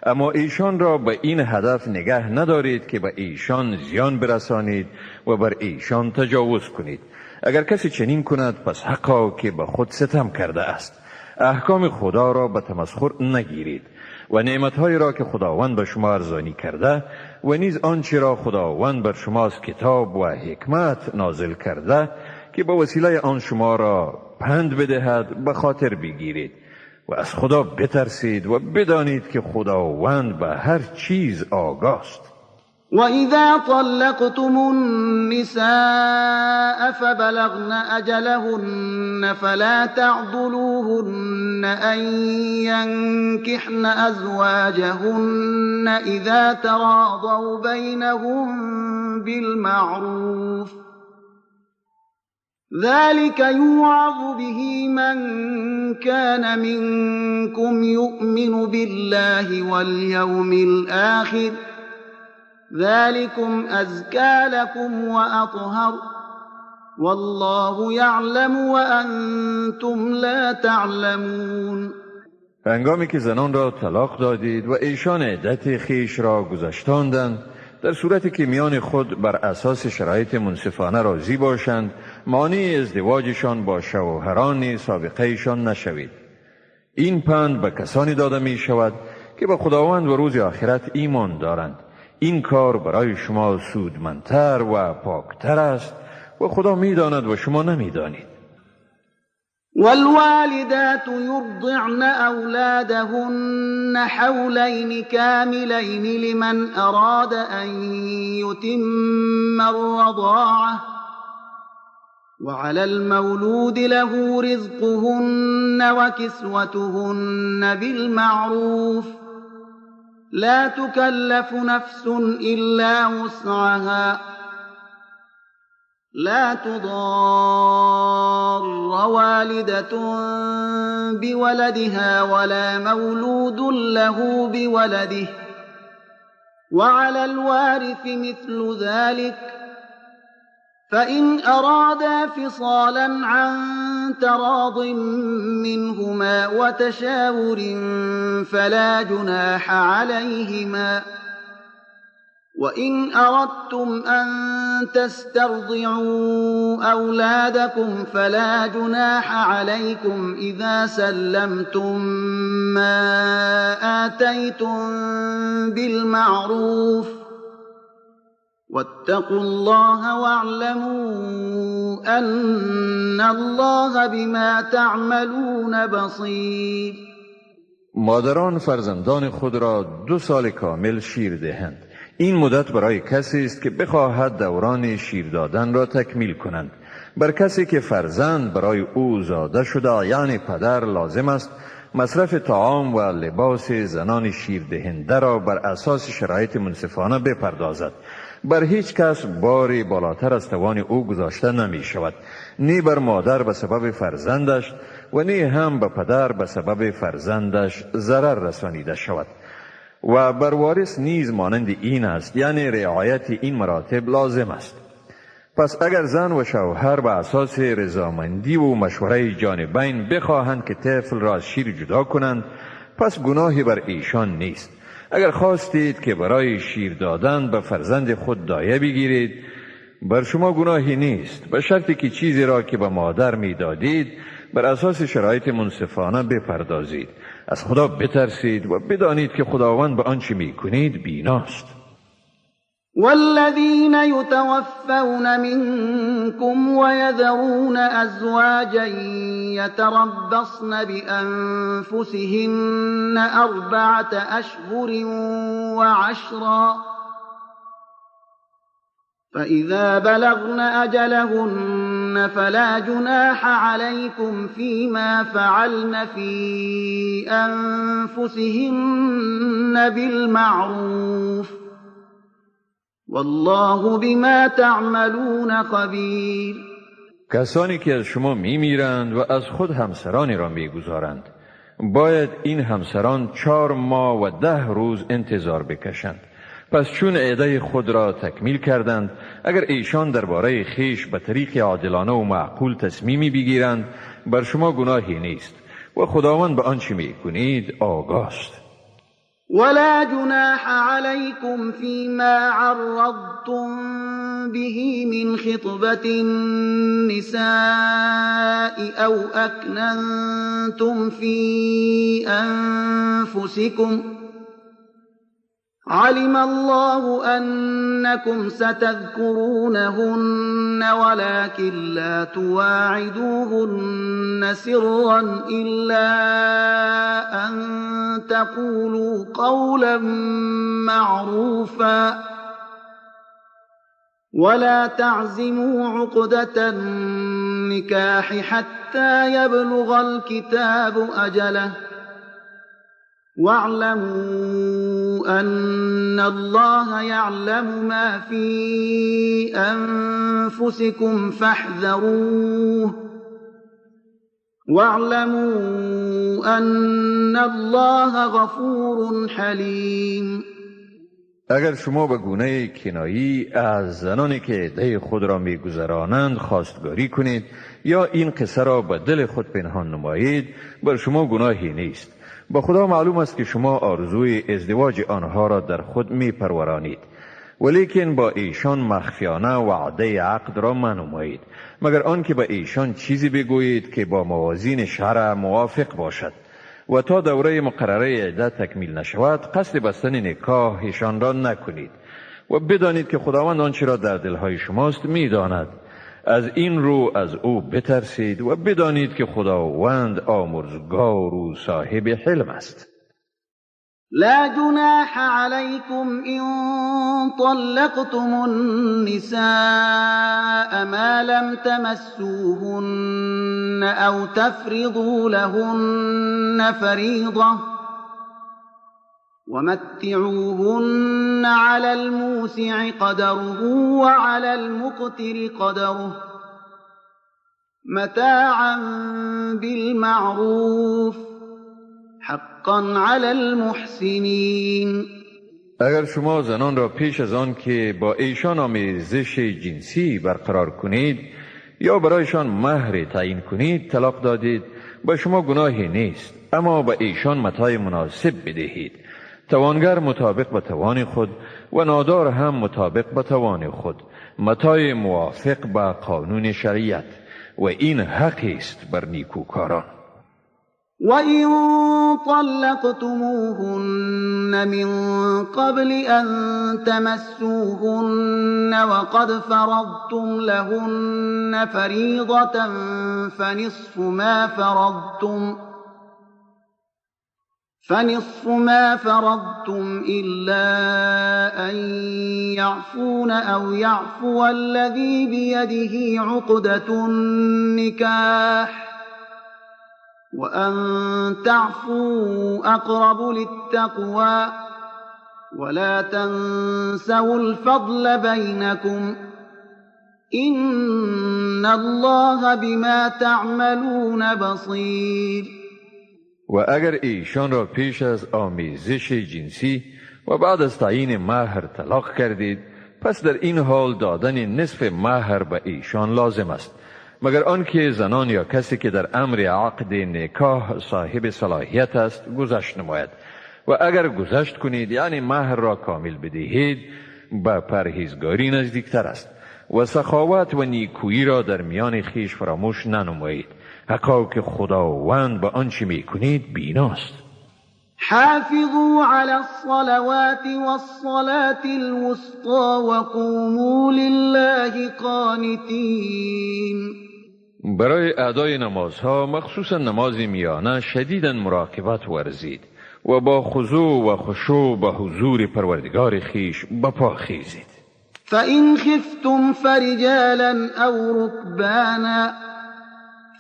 اما ایشان را به این هدف نگه ندارید که به ایشان زیان برسانید و بر ایشان تجاوز کنید. اگر کسی چنین کند پس حقا که به خود ستم کرده است. احکام خدا را به تمسخر نگیرید و نعمت‌های را که خداوند به شما ارزانی کرده و نیز آنچه را خداوند بر شما از کتاب و حکمت نازل کرده که با وسیله آن شما را پند بدهد به خاطر بگیرید و از خدا بترسید و بدانید که خداوند به هر چیز آگاه است. وَإِذَا طَلَّقْتُمُ النِّسَاءَ فَبَلَغْنَ أَجَلَهُنَّ فَلَا تَعْضُلُوهُنَّ أَن يَنكِحْنَ أَزْوَاجَهُنَّ إِذَا تَرَاضَوْا بَيْنَهُم بِالْمَعْرُوفِ ذَلِكَ يُوعَظُ بِهِ مَن كَانَ مِنكُمْ يُؤْمِنُ بِاللَّهِ وَالْيَوْمِ الْآخِرِ ذلكم أزكى لكم وأطهر والله يعلم وأنتم لا تعلمون. هنگامی که زنان را طلاق دادید و ایشان عدت خیش را گذشتاندند، در صورتی که میان خود بر اساس شرایط منصفانه راضی باشند، مانع ازدواجشان با شوهران سابقه ایشان نشوید. این پند به کسانی داده می شود که به خداوند و روز آخرت ایمان دارند. این کار برای شما سودمندتر و پاکتر است و خدا میداند و شما نمیدانید. والوالدات يرضعن أولادهن حولين كاملين لمن أراد أن يتم الرضاعة وعلى المولود له رزقهن وكسوتهن بالمعروف لا تكلف نفس إلا وسعها لا تضار والدة بولدها ولا مولود له بولده وعلى الوارث مثل ذلك فإن أرادا فصالا عن تراض منهما وتشاور فلا جناح عليهما وإن أردتم أن تسترضعوا أولادكم فلا جناح عليكم إذا سلمتم ما آتيتم بالمعروف واتقوا الله واعلموا أن الله بما تعملون بصير. مادران فرزندان خود را 2 سال کامل شیر دهند. این مدت برای کسی است که بخواهد دوران شیر دادن را تکمیل کنند. بر کسی که فرزند برای او زاده شده یعنی پدر لازم است مصرف طعام و لباس زنان شیر دهنده را بر اساس شرایط منصفانه بپردازد. بر هیچ کس باری بالاتر از توان او گذاشته نمی شود، نی بر مادر به سبب فرزندش و نی هم به پدر به سبب فرزندش ضرر رسانیده شود. و بر وارث نیز مانند این است، یعنی رعایت این مراتب لازم است. پس اگر زن و شوهر به اساس رضامندی و مشوره جانبین بخواهند که طفل را از شیر جدا کنند، پس گناهی بر ایشان نیست. اگر خواستید که برای شیر دادن به فرزند خود دایه بگیرید، بر شما گناهی نیست، به شرطی که چیزی را که به مادر می دادید بر اساس شرایط منصفانه بپردازید. از خدا بترسید و بدانید که خداوند به آنچه می کنید بیناست. والذين يتوفون منكم ويذرون أزواجا يتربصن بأنفسهن 4 أشهر وعشرا فإذا بلغن أجلهن فلا جناح عليكم فيما فعلن في أنفسهن بالمعروف والله بما تعملون خبیر. کسانی که از شما میمیرند و از خود همسرانی را میگذارند، باید این همسران 4 ماه و 10 روز انتظار بکشند. پس چون عده خود را تکمیل کردند، اگر ایشان درباره خیش به طریق عادلانه و معقول تصمیمی بگیرند، بر شما گناهی نیست و خداوند به آنچه میکنید آگاه است. ولا جناح عليكم فيما عرضتم به من خطبة النساء أو أكننتم في أنفسكم علم الله أنكم ستذكرونهن ولكن لا تواعدوهن سرا إلا أن تقولوا قولا معروفا ولا تعزموا عقدة النكاح حتى يبلغ الكتاب أجله واعلموا أن الله يعلم ما في أنفسكم فاحذروه واعلموا أن الله غفور حلیم. اگر شما به گونه کنایی از زنانی که عده خود را میگذرانند خواستگاری کنید یا این قصه را به دل خود پنهان نمایید، بر شما گناهی نیست. با خدا معلوم است که شما آرزوی ازدواج آنها را در خود می پرورانید، ولیکن با ایشان مخفیانه وعده عقد را منمایید، مگر آنکه به ایشان چیزی بگویید که با موازین شرع موافق باشد و تا دوره مقرره عدت تکمیل نشود قصد بستن نکاحشان را نکنید و بدانید که خداوند آنچه را در دلهای شماست میداند. از این رو از او بترسید و بدانید که خداوند آمرزگار و صاحب حلم است. لا جناح عليكم إن طلقتم النساء ما لم تمسوهن أو تفرضوا لهن فريضة ومتعوهن على الموسع قدره وعلى المقتر قدره متاعا بالمعروف حقا على المحسنین. اگر شما زنان را پیش از آن که با ایشان آمیزش جنسی برقرار کنید یا برایشان مهر تعیین کنید طلاق دادید، با شما گناهی نیست، اما به ایشان متاع مناسب بدهید. توانگر مطابق به توان خود و نادار هم مطابق به توان خود، متاع موافق به قانون شریعت، و این حقی است بر نیکوکاران. وَإِن طَلَّقْتُمُوهُنَّ مِن قَبْلِ أَن تَمَسُّوهُنَّ وَقَدْ فَرَضْتُمْ لَهُنَّ فَرِيضَةً فنصف ما فرضتم إلا أن يعفون أو يعفو الذي بيده عقدة النكاح وأن تعفوا أقرب للتقوى ولا تنسوا الفضل بينكم إن الله بما تعملون بصير. و اگر ایشان را پیش از آمیزش جنسی و بعد از تعیین مهر طلاق کردید، پس در این حال دادن نصف مهر به ایشان لازم است، مگر آنکه زنان یا کسی که در امر عقد نکاح صاحب صلاحیت است گذشت نماید. و اگر گذشت کنید یعنی مهر را کامل بدهید، به پرهیزگاری نزدیکتر است و سخاوت و نیکویی را در میان خیش فراموش ننمایید، حقا که خداوند به آنچه میکنید بیناست. حافظوا على الصلوات والصلاة الوسطى وقوموا لله قانتين. برای ادای نمازها مخصوصا نماز میانه شدیداً مراقبت ورزید و با خضوع و خشوع به حضور پروردگار خیش بپا خیزید. فإن خفتم فرجالا أو ركبانا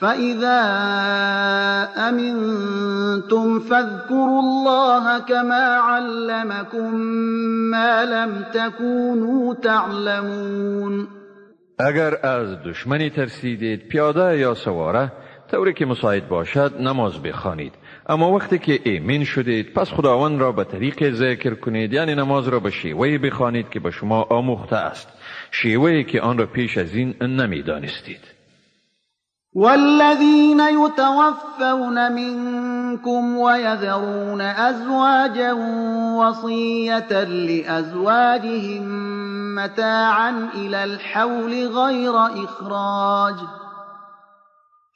فإذا أمنتم فاذكروا الله كما علمكم ما لم تكونوا تعلمون. اگر از دشمنی ترسیدید پیاده یا سواره طوری که مساعد باشد نماز بخوانید، اما وقتی که ایمن شدید پس خداوند را به طریق ذکر کنید، یعنی نماز را به شیوهی بخوانید که به شما آموخته است، شیوهی که آن را پیش از این نمیدانستید. والذين يتوفون منكم ويذرون أزواجا وصية لأزواجهم متاعا إلى الحول غير إخراج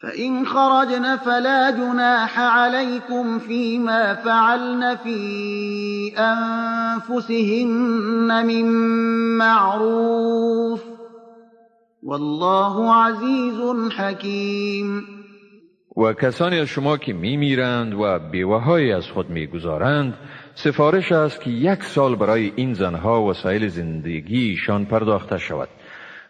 فإن خرجن فلا جناح عليكم فيما فعلن في أنفسهن من معروف والله عزیز حکیم. و کسانی از شما که میمیرند و بیوه‌های از خود میگذارند، سفارش است که 1 سال برای این زنها وسایل زندگیشان پرداخته شود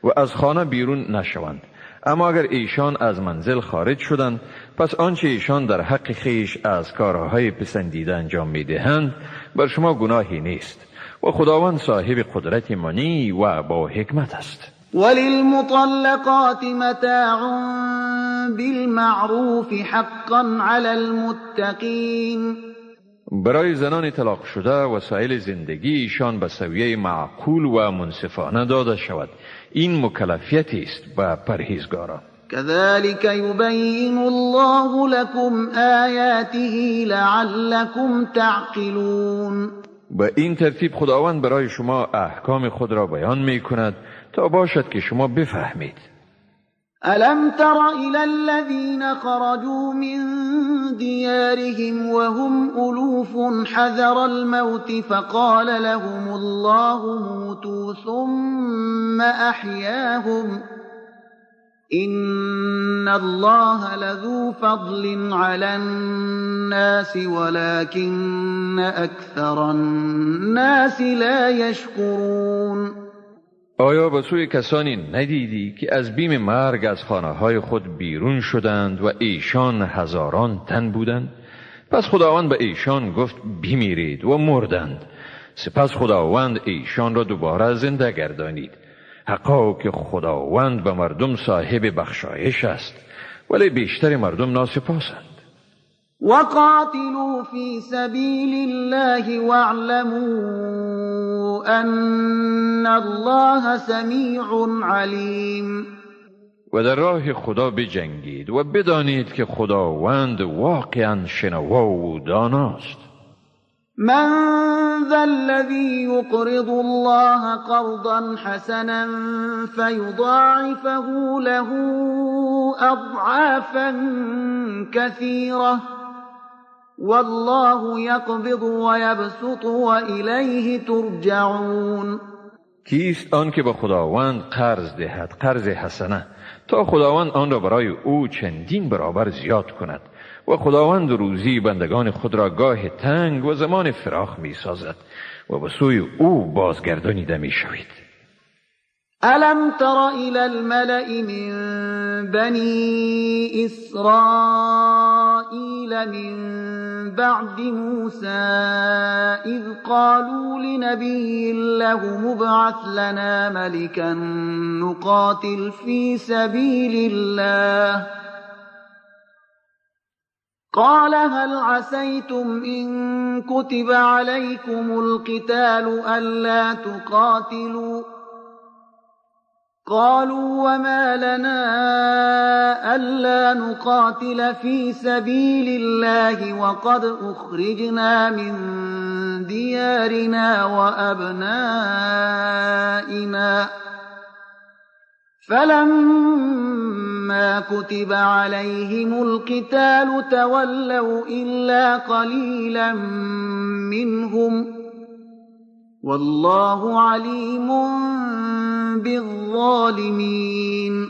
و از خانه بیرون نشوند. اما اگر ایشان از منزل خارج شدند، پس آنچه ایشان در حق خیش از کارهای پسندیده انجام میدهند بر شما گناهی نیست و خداوند صاحب قدرت منی و با حکمت است. وللمطلقات متاع بالمعروف حقا على المتقین. برای زنان طلاق شده وسایل زندگی ایشان به سویه معقول و منصفانه داده شود، این مکلفیتی است به پرهیزگاران. كذلك يبين الله لكم آياته لعلكم تعقلون. به این ترتیب خداوند برای شما احکام خود را بیان می کند تا باشد که شما بفهمید. ألم تر إلى الذين خرجوا من ديارهم وهم ألوف حذر الموت فقال لهم الله موتوا ثم أحياهم إن الله لذو فضل على الناس ولكن أكثر الناس لا يشكرون. آیا به سوی کسانی ندیدی که از بیم مرگ از خانه‌های خود بیرون شدند و ایشان هزاران تن بودند؟ پس خداوند به ایشان گفت بمیرید و مردند. سپس خداوند ایشان را دوباره زنده گردانید. حقا که خداوند به مردم صاحب بخشایش است، ولی بیشتر مردم ناسپاسند. وقاتلوا في سبيل الله واعلموا أن الله سميع عليم. و در راه خدا بجنگید و بدانید که خداوند واقعا شنوا و داناست. من ذا الذي يقرض الله قرضا حسنا فيضاعفه له أضعافا كثيرة والله يقبض ويبسط وإليه ترجعون. کیست آن که به خداوند قرض دهد، قرض حسنه، تا خداوند آن را برای او چندین برابر زیاد کند و خداوند روزی بندگان خود را گاه تنگ و زمان فراخ می سازد و به سوی او بازگردانیده می شوید. ألم تر إلى الملأ من بني إسرائيل من بعد موسى إذ قالوا لنبي له مبعث لنا ملكا نقاتل في سبيل الله قال هل عسيتم إن كتب عليكم القتال ألا تقاتلوا قالوا وما لنا ألا نقاتل في سبيل الله وقد أخرجنا من ديارنا وأبنائنا فلما كتب عليهم القتال تولوا إلا قليلا منهم والله علیم بالظالمین.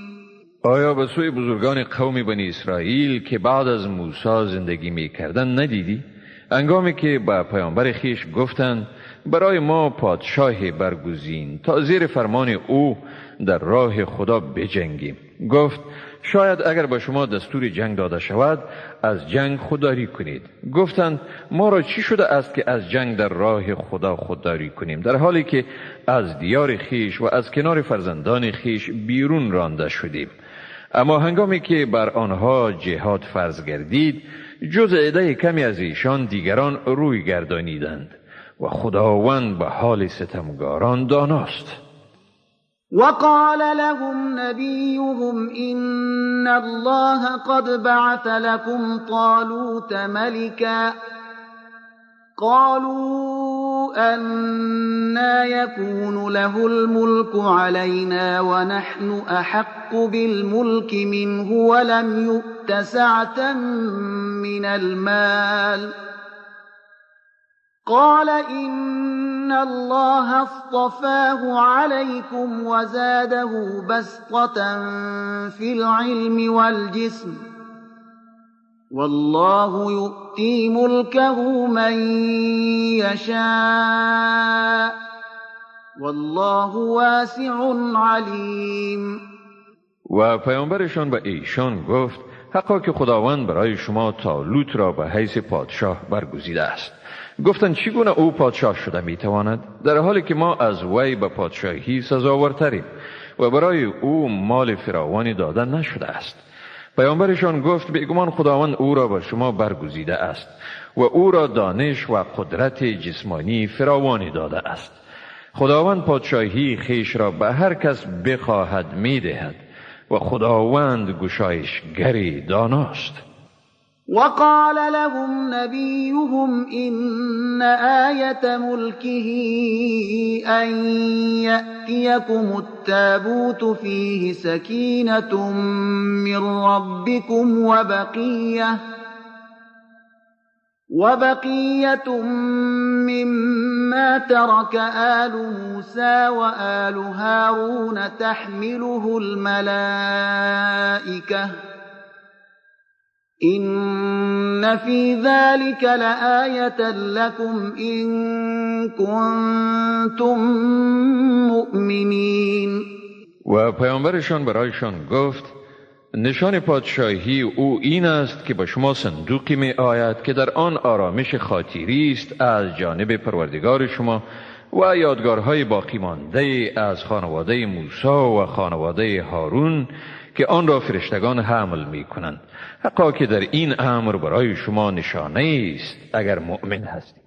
آیا به سوی بزرگان قوم بنی اسرائیل که بعد از موسی زندگی می کردن ندیدی؟ انگامی که به پیامبر خیش گفتند برای ما پادشاه برگزین تا زیر فرمان او در راه خدا بجنگیم. گفت شاید اگر به شما دستور جنگ داده شود از جنگ خودداری کنید. گفتند ما را چی شده است که از جنگ در راه خدا خودداری کنیم در حالی که از دیار خیش و از کنار فرزندان خیش بیرون رانده شدیم. اما هنگامی که بر آنها جهاد فرض گردید جز عده کمی از ایشان دیگران روی گردانیدند و خداوند به حال ستمگاران داناست. وقال لهم نبيهم إن الله قد بعث لكم طالوت ملكا قالوا أنى يكون له الملك علينا ونحن أحق بالملك منه ولم يؤت سعة من المال قال إن الله اصطفاه عليكم وزاده بسطة في العلم والجسم والله يؤتي ملكه من يشاء والله واسع علیم. و پیامبرشان به ایشان گفت حقا که خداوند برای شما طالوت را به حیث پادشاه برگزیده است. گفتند چگونه او پادشاه شده میتواند در حالی که ما از وی به پادشاهی سزاوارتریم و برای او مال فراوانی داده نشده است. پیامبرشان گفت بیگمان خداوند او را بر شما برگزیده است و او را دانش و قدرت جسمانی فراوانی داده است. خداوند پادشاهی خیش را به هر کس بخواهد میدهد و خداوند گشایشگری داناست. وقال لهم نبيهم إن آية ملكه أن يأتيكم التابوت فيه سكينة من ربكم وبقية مما ترك آل موسى وآل هارون تحمله الملائكة إن في ذلك لآية لكم إن كنتم مؤمنین. و پیامبرشان برایشان گفت نشان پادشاهی او این است که به شما صندوقی می آید که در آن آرامش خاطری است از جانب پروردگار شما و یادگارهای باقی مانده از خانواده موسی و خانواده هارون که آن را فرشتگان حمل می کنند. حقا که در این امر برای شما نشانه است اگر مؤمن هستید.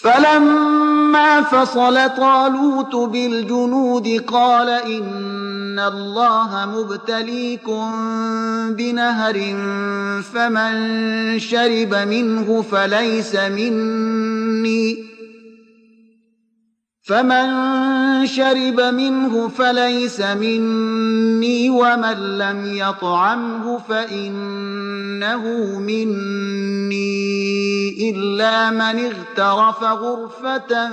فلما فصل طالوت بالجنود قال إن الله مبتليكم بنهر فمن شرب منه فليس مني ومن لم يطعمه فإنه مني إلا من اغترف غرفة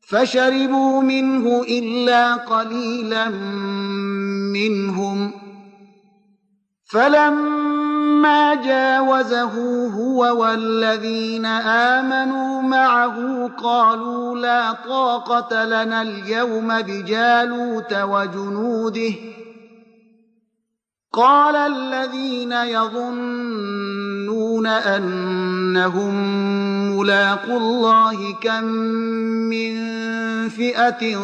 فشربوا منه إلا قليلا منهم فلما جاوزه هو والذين آمنوا معه قالوا لا طاقة لنا اليوم بجالوت وجنوده قال الذين يظنون أنهم ملاقو الله كم من فئة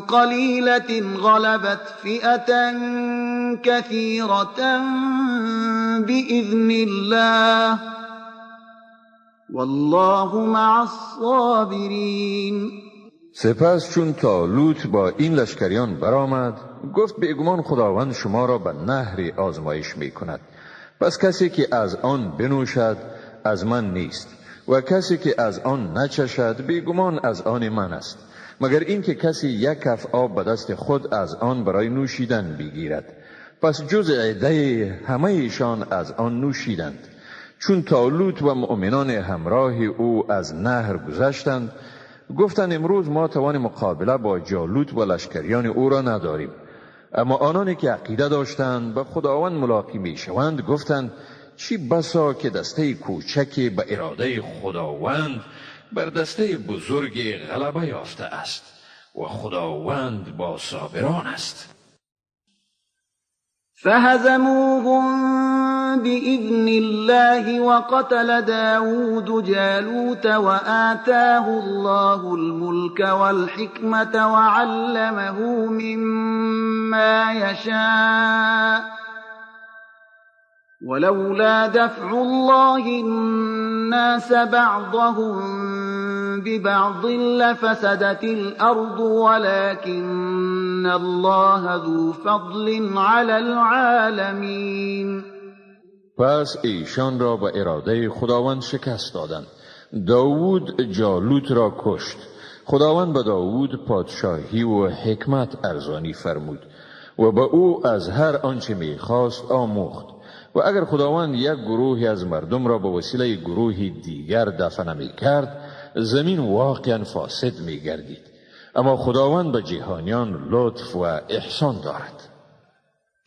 قليلة غلبت فئة كثيرة بإذن الله والله مع الصابرین. سپس چون طالوت با این لشکریان برآمد گفت بیگمان خداوند شما را به نهر آزمایش می کند، پس کسی که از آن بنوشد از من نیست و کسی که از آن نچشد بیگمان از آن من است، مگر اینکه کسی یک کف آب به دست خود از آن برای نوشیدن بگیرد. پس جز عده همه ایشان از آن نوشیدند. چون طالوت و مؤمنان همراه او از نهر گذشتند گفتند امروز ما توان مقابله با جالوت و لشکریان او را نداریم. اما آنانی که عقیده داشتند به خداوند ملاقی می شوند گفتند چی بسا که دسته کوچکی به اراده خداوند بر دسته بزرگ غلبه یافته است و خداوند با صابران است. فهزموهم بإذن الله وقتل داود جالوت وآتاه الله الملك والحكمة وعلمه مما يشاء ولولا دفع الله الناس بعضهم ببعض لفسدت الأرض ولكن الله ذو فضل على العالمين. پس ایشان را به اراده خداوند شکست دادند. داود جالوت را کشت. خداوند به داود پادشاهی و حکمت ارزانی فرمود و به او از هر آنچه می‌خواست آموخت. و اگر خداوند یک گروهی از مردم را به وسیله گروهی دیگر دفع نمی‌کرد زمین واقعا فاسد می‌گردید. اما خداوند به جهانیان لطف و احسان دارد.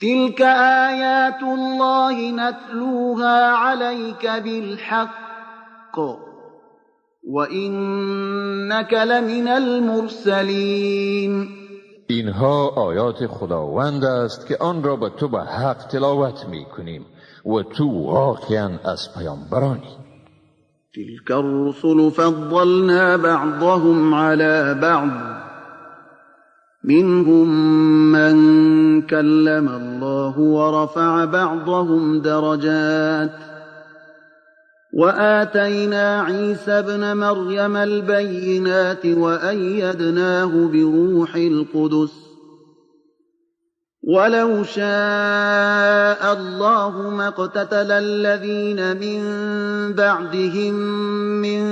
تلك آیات الله نتلوها عليك بالحق وإنك لمن المرسلین. اینها آیات خداوند است که آن را به تو به حق تلاوت می‌کنیم و تو واقعا از پیامبرانی. تلك الرسل فضلنا بعضهم على بعض منهم من كلم الله ورفع بعضهم درجات وآتينا عيسى ابن مريم البينات وأيدناه بروح القدس ولو شاء الله ما اقتتل الذين من بعدهم من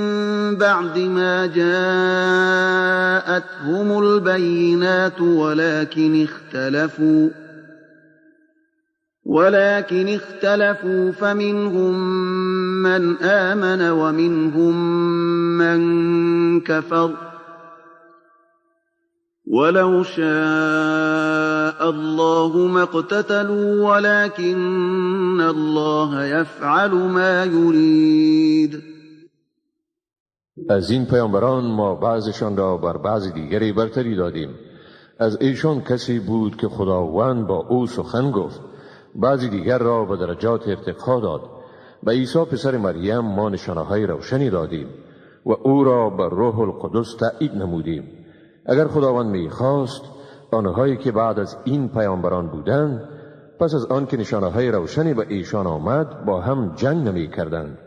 بعد ما جاءتهم البينات ولكن اختلفوا فمنهم من آمن ومنهم من كفر ولو شاء الله ما اقتتلوا ولكن الله يفعل ما يريد. از این پیامبران ما بعضشان را بر بعض دیگری برتری دادیم. از ایشان کسی بود که خداوند با او سخن گفت، بعضی دیگر را به درجات ارتقا داد. به عیسی پسر مریم ما نشانه‌های روشنی دادیم و او را به روح القدس تأیید نمودیم. اگر خداوند می‌خواست آنهایی که بعد از این پیامبران بودند پس از آن که نشانه‌های روشنی به ایشان آمد با هم جنگ نمی‌کردند،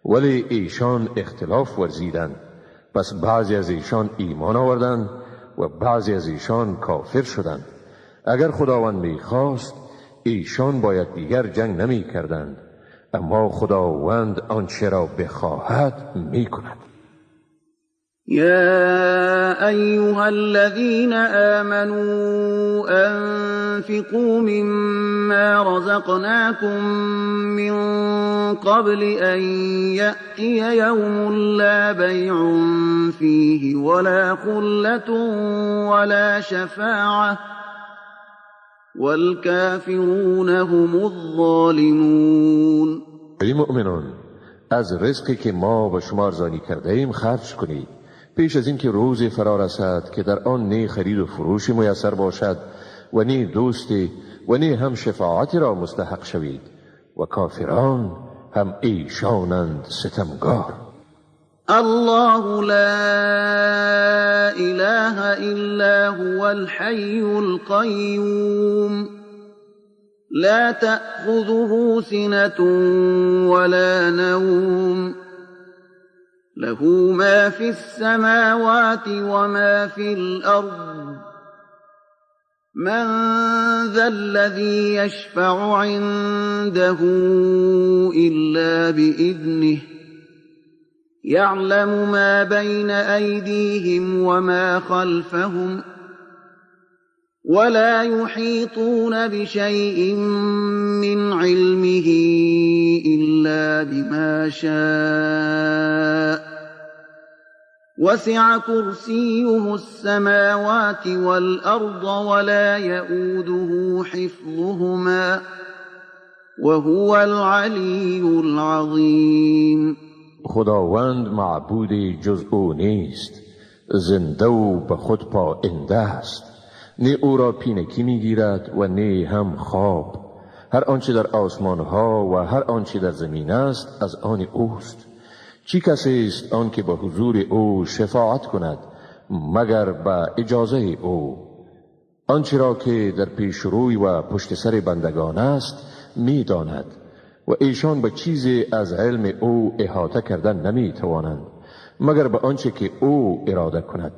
ولی ایشان اختلاف ورزیدند. پس بعضی از ایشان ایمان آوردند و بعضی از ایشان کافر شدند. اگر خداوند می‌خواست ایشان باید دیگر جنگ نمی‌کردند، اما خداوند آنچه را بخواهد می‌کند. يا أيها الذين آمنوا وأنفقوا مما رزقناكم من قبل أن يأتي يوم لا بيع فيه ولا خلة ولا شفاعة والکافرون هم الظالمون. ای مؤمنان، از رزقی که ما به شما ارزانی کرده ایم خرج کنید پیش از اینکه روزی فرا رسد که در آن نه خرید و فروش میسر باشد و نه دوستی و نه هم شفاعتی را مستحق شوید و کافران هم ایشانند ستمگار. الله لا إله إلا هو الحي القيوم لا تأخذه سنة ولا نوم له ما في السماوات وما في الأرض من ذا الذي يشفع عنده إلا بإذنه يعلم ما بين أيديهم وما خلفهم ولا يحيطون بشيء من علمه إلا بما شاء وسع كرسيه السماوات والأرض ولا يؤوده حفظهما وهو العلي العظيم. خداوند معبودی جز او نیست، زنده و به خود پاینده است، نه او را پینکی میگیرد و نه هم خواب. هر آنچه در آسمان ها و هر آنچه در زمین است از آن اوست. چی کسی است آن که به حضور او شفاعت کند مگر به اجازه او؟ آنچه را که در پیش روی و پشت سر بندگان است میداند و ایشان به چیزی از علم او احاطه کردن نمی توانند مگر به آنچه که او اراده کند.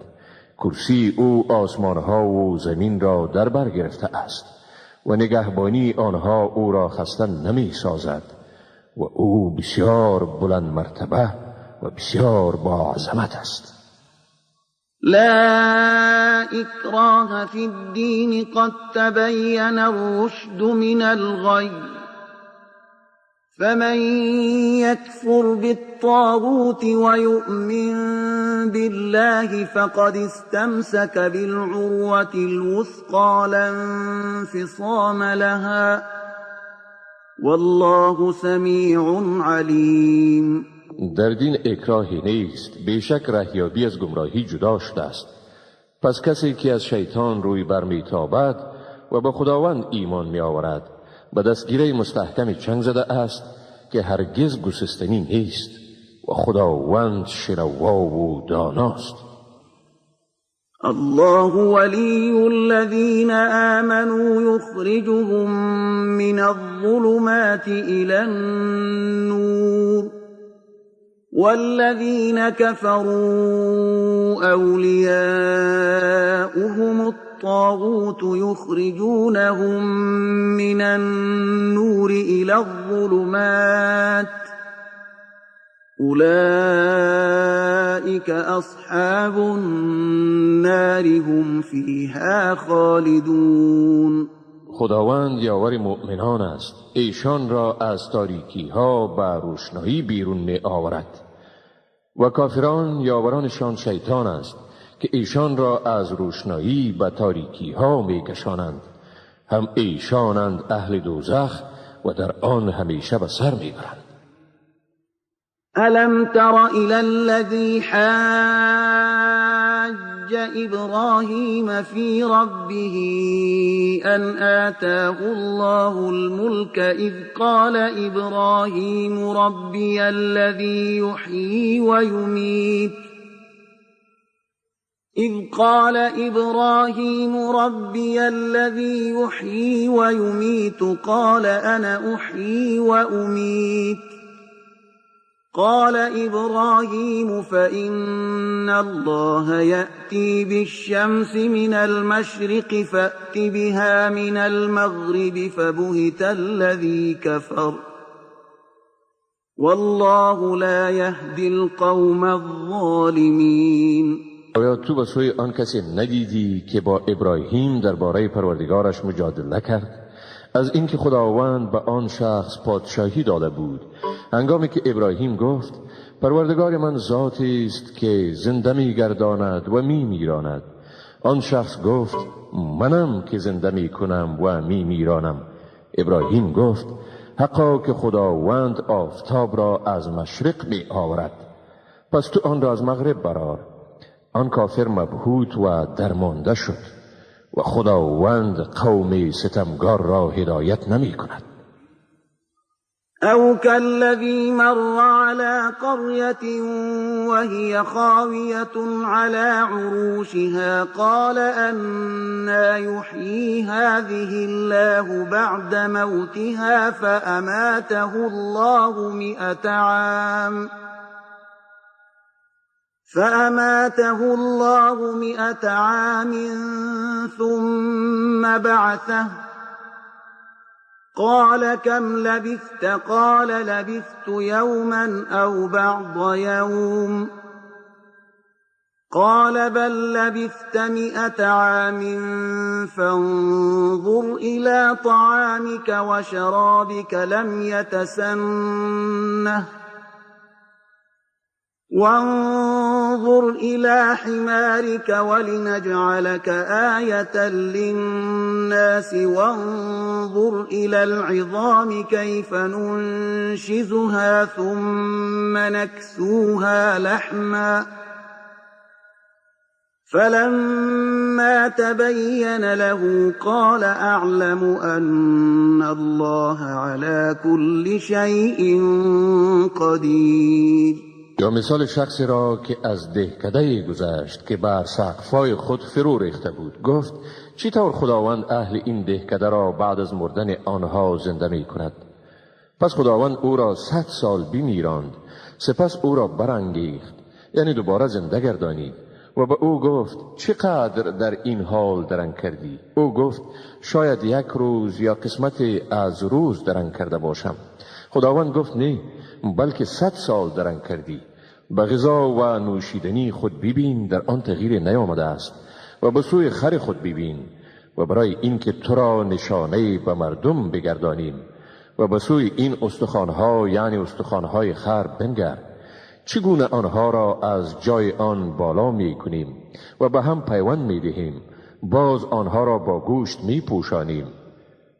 کرسی او آسمانها و زمین را در بر گرفته است و نگهبانی آنها او را خسته نمی سازد و او بسیار بلند مرتبه و بسیار با عظمت است. لا إكراه في الدين قد تبين الرشد من الغي فمن يكفر بالطاغوت ويؤمن بالله فقد استمسك بالعروة الوثقى لا انفصام لها والله سمیع علیم. در دین اکراهی نیست، بیشک رهیابی از گمراهی جدا شده است. پس کسی که از شیطان روی برمیتابد و به خداوند ایمان می آورد به دستگیره مستحکم چنگ زده است که هرگز گسستنی نیست و خداوند شنوا و داناست. الله ولي الذين آمنوا يخرجهم من الظلمات إلى النور والذين كفروا أولياؤهم الطاغوت يخرجونهم من النور إلى الظلمات أولئك أصحاب النار هم فيها خالدون. خداوند یاور مؤمنان است، ایشان را از تاریکی ها به روشنایی بیرون می آورد و کافران یاورانشان شیطان است که ایشان را از روشنایی به تاریکی ها می کشانند. هم ایشانند اهل دوزخ و در آن همیشه به سر می برند. ألم تر إلى الذي حاج إبراهيم في ربه أن آتاه الله الملك إذ قال إبراهيم ربي الذي يحيي ويميت قال أنا أحيي وأميت قال إبراهيم فإن الله يأتي بالشمس من المشرق فأت بها من المغرب فبهت الذي كفر والله لا يهدي القوم الظالمين. آیا تو به سوی آن کسی ندیدی که با ابراهیم درباره پروردگارش مجادله کرد؟ از اینکه خداوند به آن شخص پادشاهی داده بود، هنگامی که ابراهیم گفت پروردگار من ذاتی است که زنده می‌گرداند و می‌میراند. آن شخص گفت منم که زنده می‌کنم و می‌میرانم. ابراهیم گفت حقا که خداوند آفتاب را از مشرق می‌آورد، پس تو آن را از مغرب برآر. آن کافر مبهوت و درمانده شد و خداوند قوم ستمگار را هدایت نمی کند. أو كالذي مر على قرية وهي خاوية على عروشها قال أنى يحيي هذه الله بعد موتها فأماته الله 100 عام ثم بعثه قال كم لبثت؟ قال لبثت يوما أو بعض يوم قال بل لبثت 100 عام فانظر إلى طعامك وشرابك لم يتسنه وانظر إلى حمارك ولنجعلك آية للناس وانظر إلى العظام كيف ننشزها ثم نكسوها لحما فلما تبين له قال أعلم أن الله على كل شيء قدير. یا مثال شخصی را که از دهکده‌ای گذشت که بر سقف‌های خود فرو ریخته بود. گفت چی طور خداوند اهل این دهکده را بعد از مردن آنها زنده می کند؟ پس خداوند او را 100 سال بمیراند، سپس او را برانگیخت، یعنی دوباره زنده گردانید و به او گفت چقدر در این حال درنگ کردی؟ او گفت شاید 1 روز یا قسمتی از روز درنگ کرده باشم. خداوند گفت نه، بلکه 100 سال درنگ کردی. به غذا و نوشیدنی خود ببین در آن تغییر نیامده است و به سوی خر خود ببین و برای اینکه تو را نشانه به مردم بگردانیم و به سوی این استخوانها یعنی استخوانهای خر بنگر چگونه آنها را از جای آن بالا می کنیم و به هم پیوند می دهیم، باز آنها را با گوشت می پوشانیم.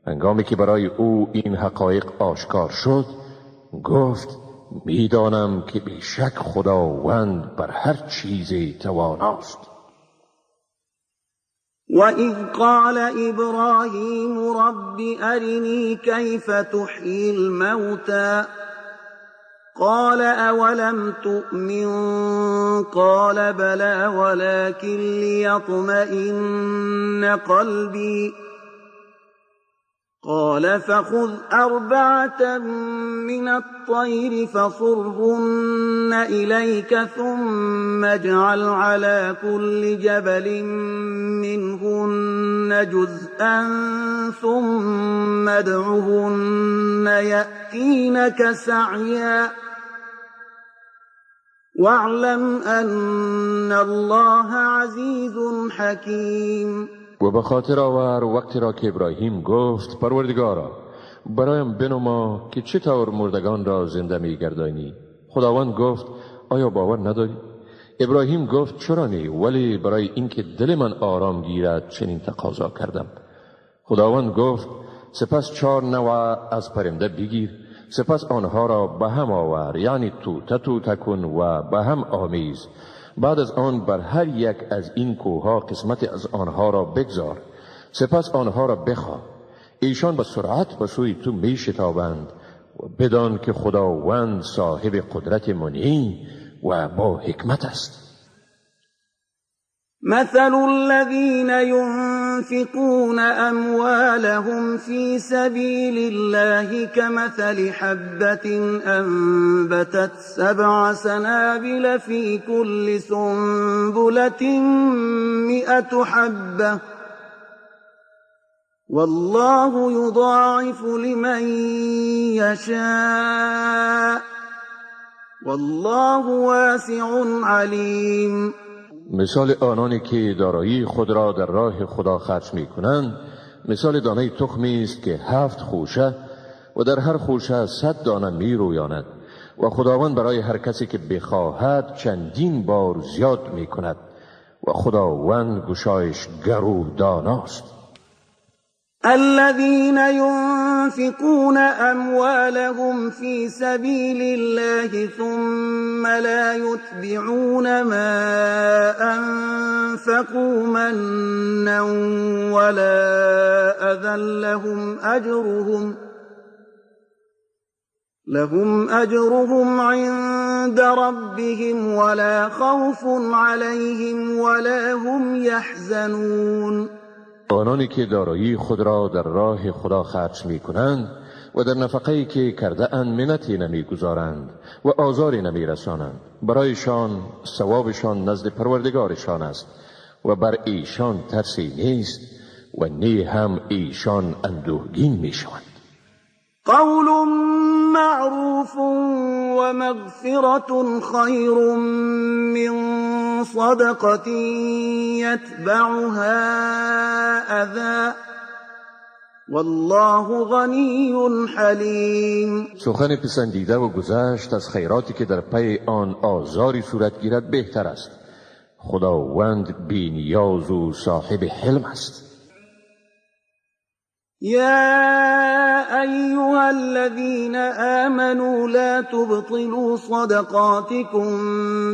هنگامی که برای او این حقایق آشکار شد گفت میدانم که بیشک خداوند بر هر چیزی تواناست. وَإِذْ قَالَ إِبْرَاهِيمُ رَبِّ أَرِنِي كَيْفَ تُحْيِي الْمَوْتَى قَالَ أَوَلَمْ تُؤْمِنْ قَالَ بَلَى وَلَكِنْ لِيَطْمَئِنَّ قَلْبِي قال فخذ 4 من الطير فصرهن إليك ثم اجعل على كل جبل منهن جزءا ثم ادعهن يأتينك سعيا واعلم أن الله عزيز حكيم. و به خاطر آور وقتی را که ابراهیم گفت پروردگارا برایم بنما که چطور مردگان را زنده می گردانی. خداوند گفت آیا باور نداری؟ ابراهیم گفت چرا نه، ولی برای اینکه دل من آرام گیرد چنین تقاضا کردم. خداوند گفت سپس 4 نوع از پرنده بگیر، سپس آنها را به هم آور، یعنی توته کن و به هم آمیز. بعد از آن بر هر یک از این کوهها قسمت از آنها را بگذار، سپس آنها را بخواه. ایشان به سرعت به سوی تو می شتابند و بدان که خداوند صاحب قدرت منعی و با حکمت است. مثل الذين ينفقون أموالهم في سبيل الله كمثل حبة أنبتت 7 سنابل في كل سنبلة 100 حبة والله يضاعف لمن يشاء والله واسع عليم. مثال آنانی که دارایی خود را در راه خدا خرج می کنند مثال دانه تخمی است که 7 خوشه و در هر خوشه 100 دانه می رویاند و خداوند برای هر کسی که بخواهد چندین بار زیاد می کند و خداوند گشایشگر و داناست. الذين ينفقون أموالهم في سبيل الله ثم لا يتبعون ما أنفقوا منا ولا أذى لهم أجرهم عند ربهم ولا خوف عليهم ولا هم يحزنون. آنانی که دارایی خود را در راه خدا خرج می کنند و در نفقه‌ای که کرده اند منتی نمی گذارند و آزاری نمی رسانند، برایشان ثوابشان نزد پروردگارشان است و بر ایشان ترسی نیست و نی هم ایشان اندوهگین می شوند. قول معروف و مغفرة خیر من صدقة يتبعها أذى والله غنی حلیم. سخن پسندیده و گذشت از خیراتی که در پی آن آزاری صورت گیرد بهتر است. خداوند بی نیاز و صاحب حلم است. يا أيها الذين آمنوا لا تبطلوا صدقاتكم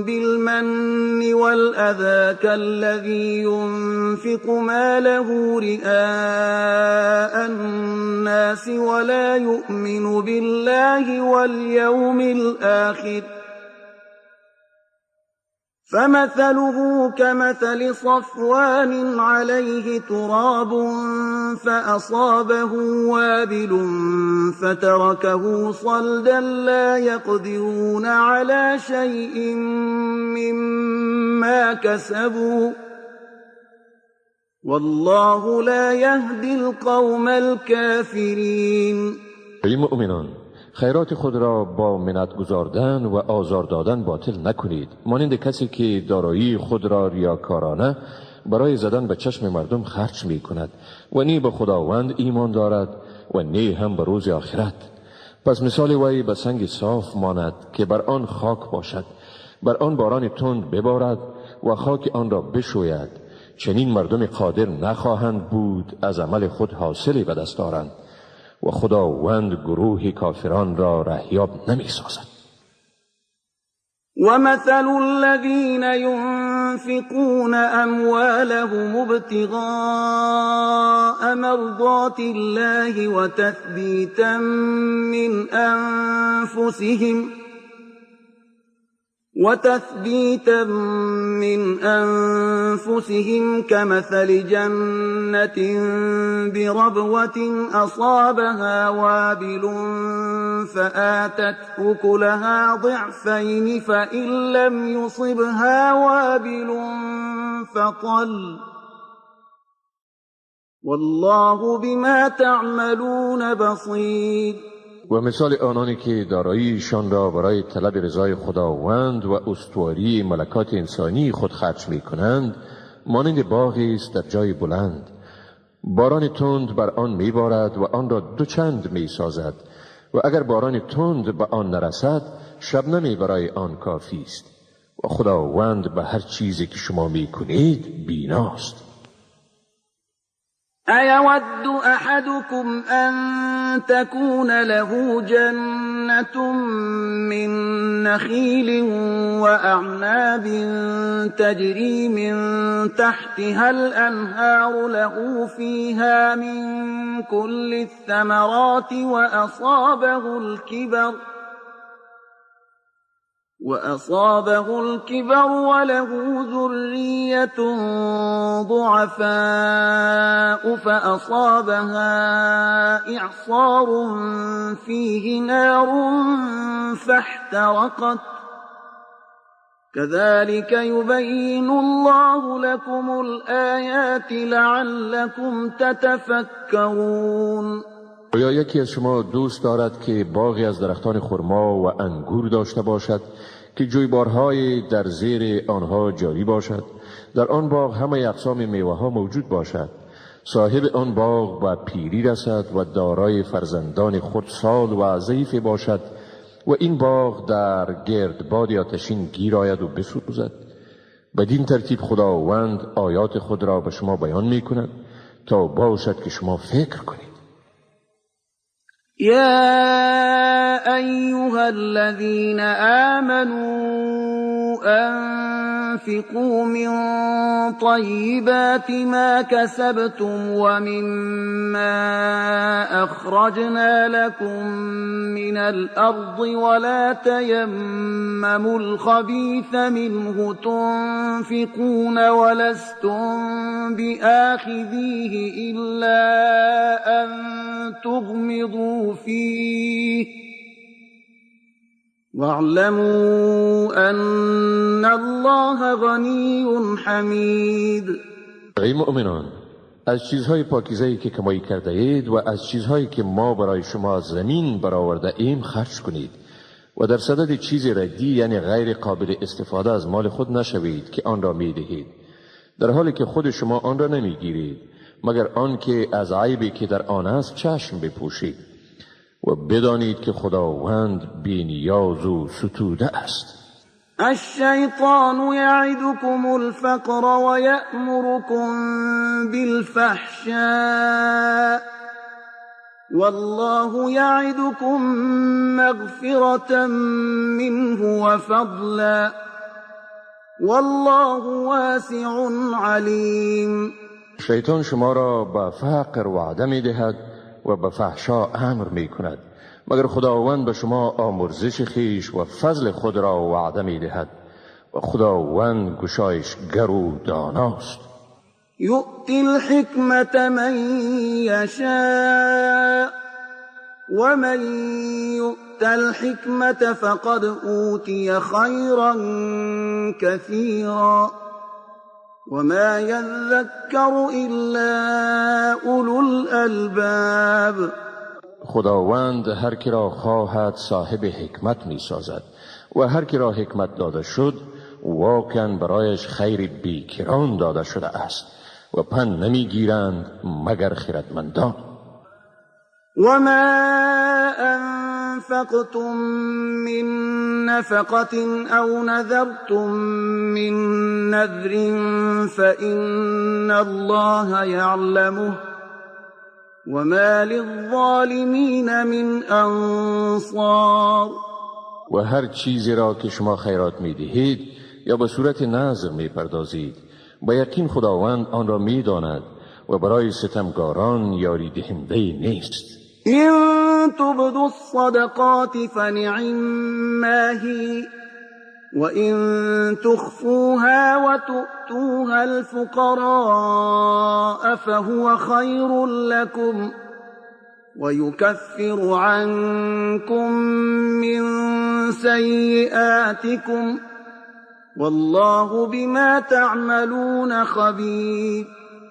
بالمن والأذى كالذي ينفق ماله رئاء الناس ولا يؤمن بالله واليوم الآخر فمثله كمثل صفوان عليه تراب فأصابه وابل فتركه صلدا لا يقدرون على شيء مما كسبوا والله لا يهدي القوم الكافرين. ای مؤمنان، خیرات خود را با منت گذاردن و آزار دادن باطل نکنید، مانند کسی که دارایی خود را ریاکارانه برای زدن به چشم مردم خرج می کند و نی به خداوند ایمان دارد و نی هم به روز آخرت. پس مثال وی به سنگ صاف ماند که بر آن خاک باشد، بر آن باران تند ببارد و خاک آن را بشوید. چنین مردم قادر نخواهند بود از عمل خود حاصلی به دست آرند و خداوند گروه کافران را رهیاب نمی سازد. ومثل الذين ينفقون أموالهم ابتغاء مرضات الله وتثبيتا من أنفسهم كمثل جنة بربوة أصابها وابل فآتت أكلها ضعفين فإن لم يصبها وابل فطل والله بما تعملون بصير. و مثال آنانی که داراییشان را برای طلب رضای خداوند و استواری ملکات انسانی خود خرج می کنند مانند باغی است در جای بلند. باران تند بر آن می بارد و آن را دوچند می سازد و اگر باران تند به آن نرسد شبنمی برای آن کافی است و خداوند به هر چیزی که شما می کنید بیناست. أيود أحدكم أن تكون له جنة من نخيل وأعناب تجري من تحتها الأنهار له فيها من كل الثمرات وأصابه الكبر وله ذرية ضعفاء فأصابها إعصار فيه نار فاحترقت كذلك يبين الله لكم الآيات لعلكم تتفكرون. یا یکی از شما دوست دارد که باغی از درختان خرما و انگور داشته باشد که جویبارهای در زیر آنها جاری باشد در آن باغ همه اقسام میوه ها موجود باشد. صاحب آن باغ و پیری رسد و دارای فرزندان خردسال و ضعیف باشد و این باغ در گردباد آتشین گیر آید و بسوزد. بدین ترتیب خداوند آیات خود را به شما بیان می کند تا باشد که شما فکر کنید. يا أيها الذين آمنوا أنفقوا من طيبات ما كسبتم ومما أخرجنا لكم من الأرض ولا تيمموا الخبيث منه تنفقون ولستم بآخذيه إلا أن تغمضوا فيه واعلموا أن الله غني حمید. ای مؤمنان، از چیزهای پاکیزه‌ای که کمایی کرده اید و از چیزهایی که ما برای شما از زمین برآورده ایم خرج کنید و در صدد چیز ردی یعنی غیر قابل استفاده از مال خود نشوید که آن را می دهید، در حالی که خود شما آن را نمی گیرید مگر آن که از عیبی که در آن است چشم بپوشید و بدانید که خداوند بی‌نیاز و ستوده است. الشیطان یعدکم الفقر و یأمرکم بالفحشاء والله یعدکم مغفرة منه و فضلا والله واسع علیم. شیطان شما را به فقر وعده می دهد و به فحشا امر می کند مگر خداوند به شما آمرزش خیش و فضل خود را وعده می دهد و خداوند گشایشگر و داناست. یؤتی الحکمة من یشاء و من یؤت الحکمة فقد اوتی خیرا کثیرا وما يذكر إلا أولو الألباب. خداوند هر کی را خواهد صاحب حکمت می سازد و هر کی را حکمت داده شد واقعا برایش خیر بیکران داده شده است و پند نمی گیرند مگر خردمندان. وما أنفقتم من نفقة أو نذرتم من نذر فإن الله يعلمه وما للظالمين من أنصار. و هر چیزی را که شما خیرات می دهید یا به صورت نذر می پردازید با یقین خداوند آن را می داند و برای ستمگاران یاری دهنده نیست. إن تبدوا الصدقات فنعما هي وإن تخفوها وتؤتوها الفقراء فهو خير لكم ويكفر عنكم من سيئاتكم والله بما تعملون خبير.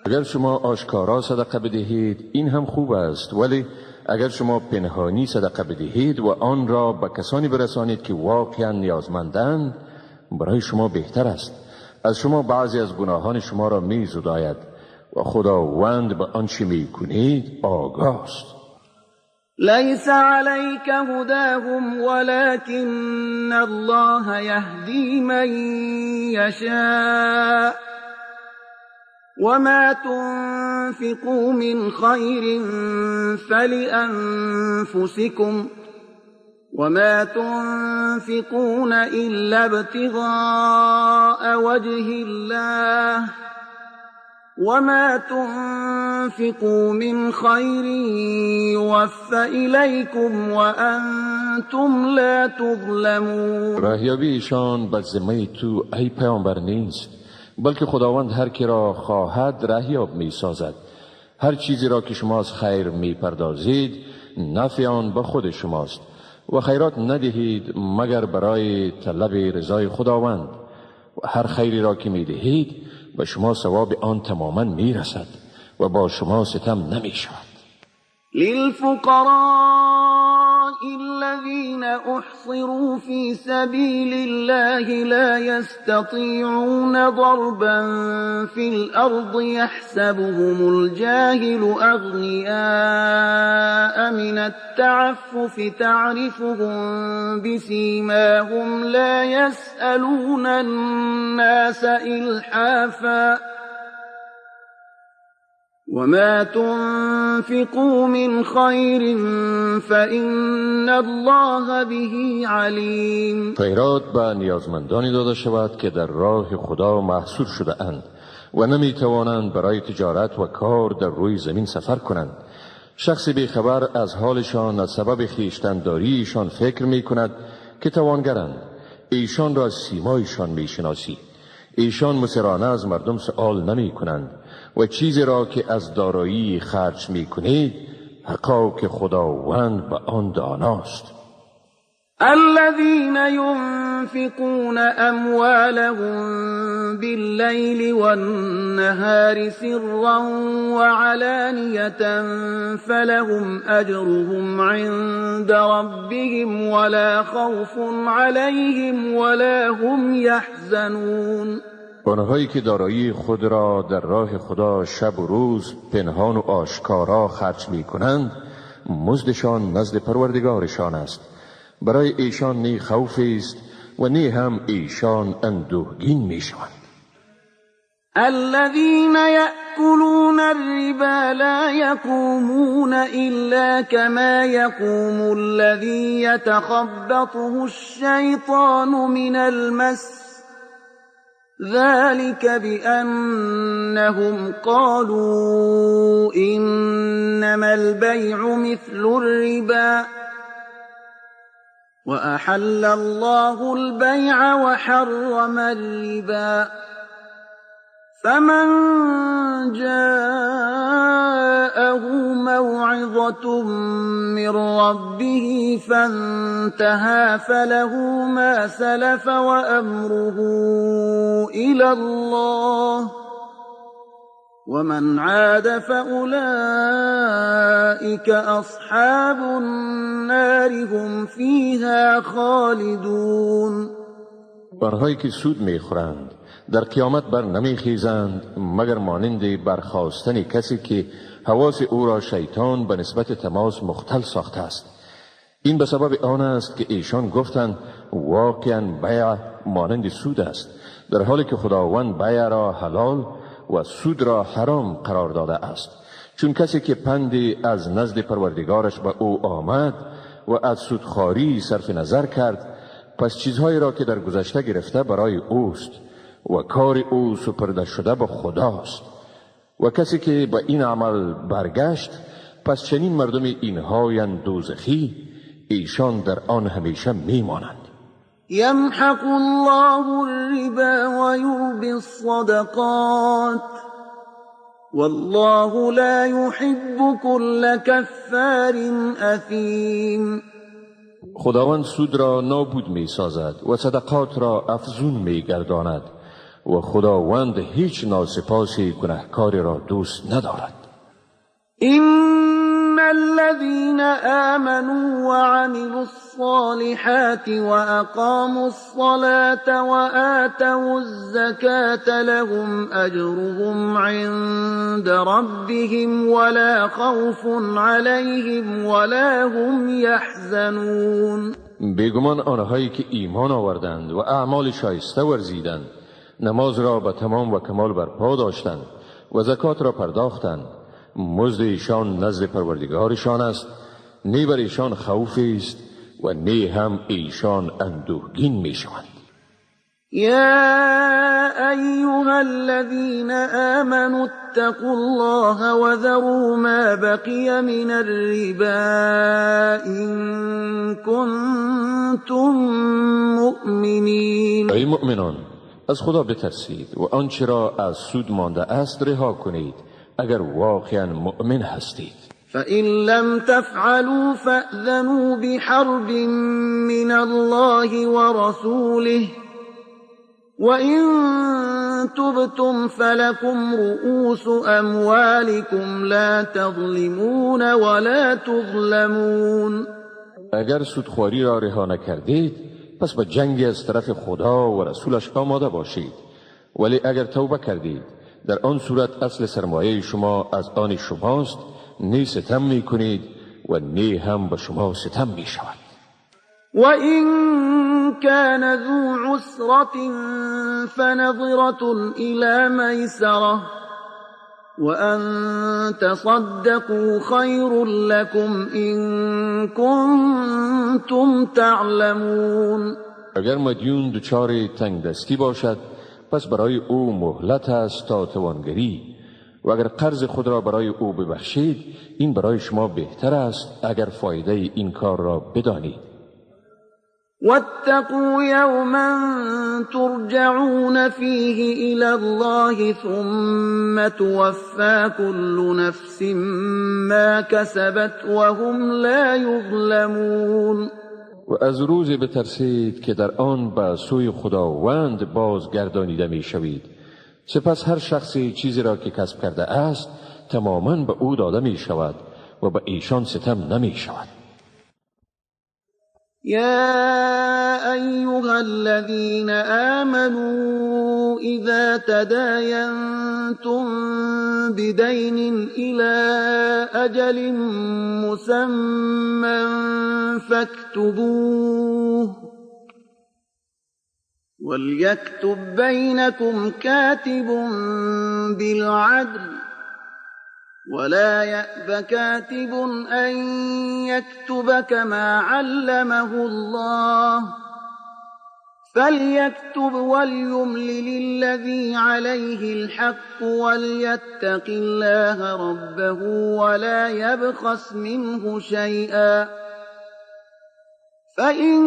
اگر شما آشکارا صدقه بدهید این هم خوب است، ولی اگر شما پنهانی صدقه بدهید و آن را به کسانی برسانید که واقعا نیازمندند برای شما بهتر است. از شما بعضی از گناهان شما را می زداید و خداوند به آنچه می کنید آگاه است. لیس علیک هداهم ولكن الله یهدی من یشاء وما تنفقوا من خير فلأنفسكم وما تنفقون إلا ابتغاء وجه الله وما تنفقوا من خير يوفى إليكم وأنتم لا تظلمون. راهیابی ایشان به ذمه تو ای پیامبر نیست، بلکه خداوند هر کی را خواهد راهیاب می سازد. هر چیزی را که شما از خیر می پردازید نفع آن به خود شماست و خیرات ندهید مگر برای طلب رضای خداوند و هر خیری را که می دهید به شما ثواب آن تماما می رسد و با شما ستم نمی شود. للفقراء الذين أحصروا في سبيل الله لا يستطيعون ضربا في الأرض يحسبهم الجاهل أغنياء من التعفف تعرفهم بسيماهم لا يسألون الناس إلحافا وما تنفقوا من خير فإن الله به علیم. خیرات به نیازمندانی داده شود که در راه خدا محصور شده اند و نمی توانند برای تجارت و کار در روی زمین سفر کنند. شخصی بیخبر از حالشان از سبب خویشتنداریشان فکر می کند که توانگرند. ایشان را از سیمایشان می شناسی. ایشان مسرانه از مردم سؤال نمی کنند و چیزی را که از دارایی خرج می کنید حقا که خداوند به آن داناست. الذين ينفقون أموالهم بالليل والنهار سرا وعلانية فلهم أجرهم عند ربهم ولا خوف عليهم ولا هم يحزنون. آنهایی که دارایی خود را در راه خدا شب و روز پنهان و آشکارا خرج می کنند مزدشان نزد پروردگارشان است. برای ایشان نی خوف است و نی هم ایشان اندوهگین می شوند. الذين يأكلون الربا لا يقومون إلا كما يقوم الذي يتخبطه الشيطان من المس ذلك بأنهم قالوا إنما البيع مثل الربا وأحل الله البيع وحرم الربا فمن جاءه موعظة من ربه فانتهى فله ما سلف وأمره إلى الله ومن عاد فأولئك أصحاب النار هم فيها خالدون. آنهایی که سود میخورند در قیامت بر نمیخیزند مگر مانند برخاستن کسی که حواس او را شیطان به نسبت تماس مختل ساخته است. این به سبب آن است که ایشان گفتند واقعا بیع مانند سود است، در حالی که خداوند بیع را حلال و سود را حرام قرار داده است. چون کسی که پندی از نزد پروردگارش به او آمد و از سودخواری صرف نظر کرد، پس چیزهایی را که در گذشته گرفته برای اوست و کار او سپرده شده به خداست. و کسی که به این عمل برگشت، پس چنین مردم اینهایند دوزخی، ایشان در آن همیشه میمانند. يمحق الله الربا ويربي الصدقات والله لا يحب كل كفار أثيم. خداوند سود را نابود می سازد و صدقات را افزون می گرداند و خداوند هیچ ناسپاسی گناهکاری را دوست ندارد. إن الذين آمنوا وعملوا الصالحات وأقاموا الصلاة وآتوا الزكاة لهم أجرهم عند ربهم ولا خوف عليهم ولا هم يحزنون. بیگمان آنهایی که ایمان آوردند و اعمال شایسته ورزیدند، نماز را به تمام و کمال برپا داشتند و زکات را پرداختند، مزد ایشان نزد پروردگارشان است، نی بر ایشان خوف است و نی هم ایشان اندوهگین می شوند. يا أيها الذين آمنوا اتقوا الله وذروا ما بقي من الربا إن كنتم مؤمنين. ای مؤمنان، از خدا بترسید و آنچه را از سود مانده است رها کنید اگر واقعا مؤمن هستید. فإن لم تفعلوا فأذنوا بحرب من الله ورسوله وإن تبتم فلكم رؤوس أموالكم لا تظلمون ولا تظلمون. اگر سودخواری را رها نکردید پس به جنگ از طرف خدا و رسولش آماده باشید، ولی اگر توبه کردید در آن صورت اصل سرمایه شما از آن شماست، نی ستم می کنید و نی هم به شما ستم می شود. و این کان ذو عسرة فنظرة إلى میسرة و ان تصدقوا خیر لكم ان کنتم تعلمون. اگر مدیون دچار تنگ دستی باشد پس برای او مهلت است تا توانگری، و اگر قرض خود را برای او ببخشید این برای شما بهتر است اگر فایده این کار را بدانید. واتقوا يوما ترجعون فيه إلى الله ثم توفى كل نفس ما كسبت وهم لا يظلمون. و از روز بترسید که در آن به سوی خداوند بازگردانیده می شوید، سپس هر شخصی چیزی را که کسب کرده است تماما به او داده می شود و به ایشان ستم نمی شود. يا أيها الذين آمنوا إذا تداينتم بدين إلى أجل مسمى فاكتبوه وليكتب بينكم كاتب بالعدل ولا يأب كاتب أن يكتب كما علمه الله فليكتب وليملل الذي عليه الحق وليتق الله ربه ولا يبخس منه شيئا فإن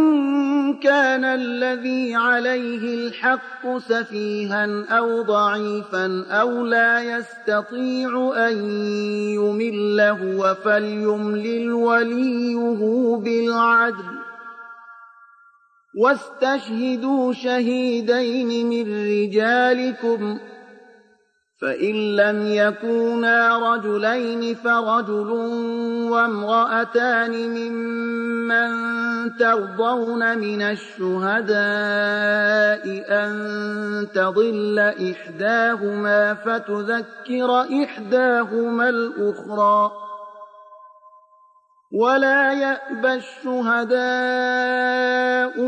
كان الذي عليه الحق سفيها أو ضعيفا أو لا يستطيع أن يمل هو فليملل وليه بالعدل واستشهدوا شهيدين من رجالكم فإن لم يكونا رجلين فرجل وامرأتان ممن ترضون من الشهداء أن تضل إحداهما فتذكر إحداهما الأخرى ولا يأبى الشهداء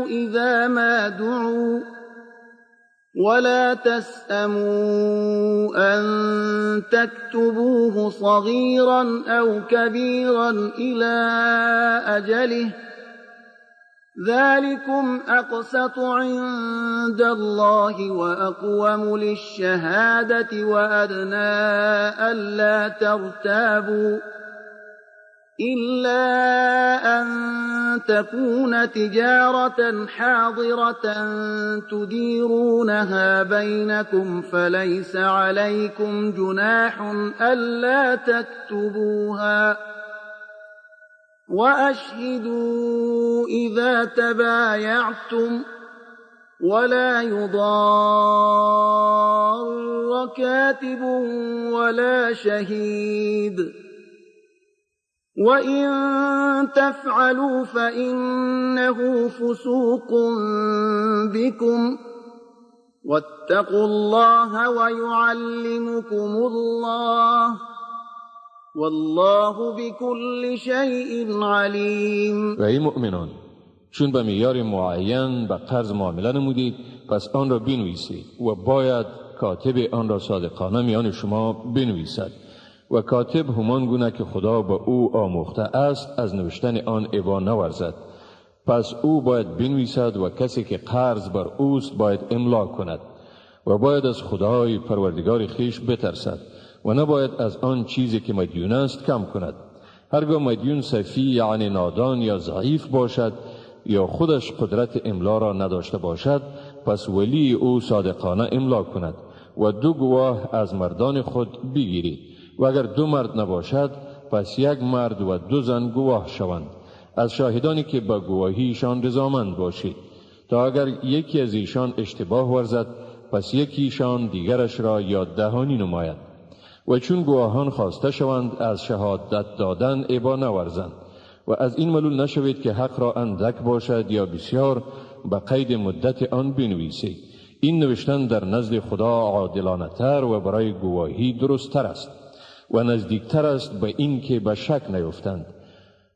إذا ما دعوا ولا تسأموا أن تكتبوه صغيرا أو كبيرا إلى أجله ذلكم أقسط عند الله وأقوم للشهادة وأدنى ألا ترتابوا إلا أن تكون تجارة حاضرة تديرونها بينكم فليس عليكم جناح ألا تكتبوها وأشهدوا إذا تبايعتم ولا يضار كاتب ولا شهيد وإن تفعلوا فإنه فسوق بكم واتقوا الله ويعلمكم الله والله بكل شيء عليم. و ای مؤمنان، چون به معیار معین به قرض معامله نمودید پس آن را بنویسید و باید کاتب آن را صادقانه میان شما بنویسد و کاتب همان گونه که خدا به او آموخته است از نوشتن آن ابا نورزد، پس او باید بنویسد و کسی که قرض بر اوست باید املا کند و باید از خدای پروردگار خیش بترسد و نباید از آن چیزی که مدیون است کم کند. هرگاه مدیون سفی یعنی نادان یا ضعیف باشد یا خودش قدرت املا را نداشته باشد پس ولی او صادقانه املا کند و 2 گواه از مردان خود بگیرید و اگر 2 مرد نباشد پس 1 مرد و 2 زن گواه شوند از شاهدانی که به گواهیشان رضامند باشید تا اگر یکی از ایشان اشتباه ورزد پس یکیشان دیگرش را یاد دهانی نماید و چون گواهان خواسته شوند از شهادت دادن ابا نورزند و از این ملول نشوید که حق را اندک باشد یا بسیار به قید مدت آن بنویسید. این نوشتن در نزد خدا عادلانه تر و برای گواهی درست تر است و نزدیکتر است به این که به شک نیفتند،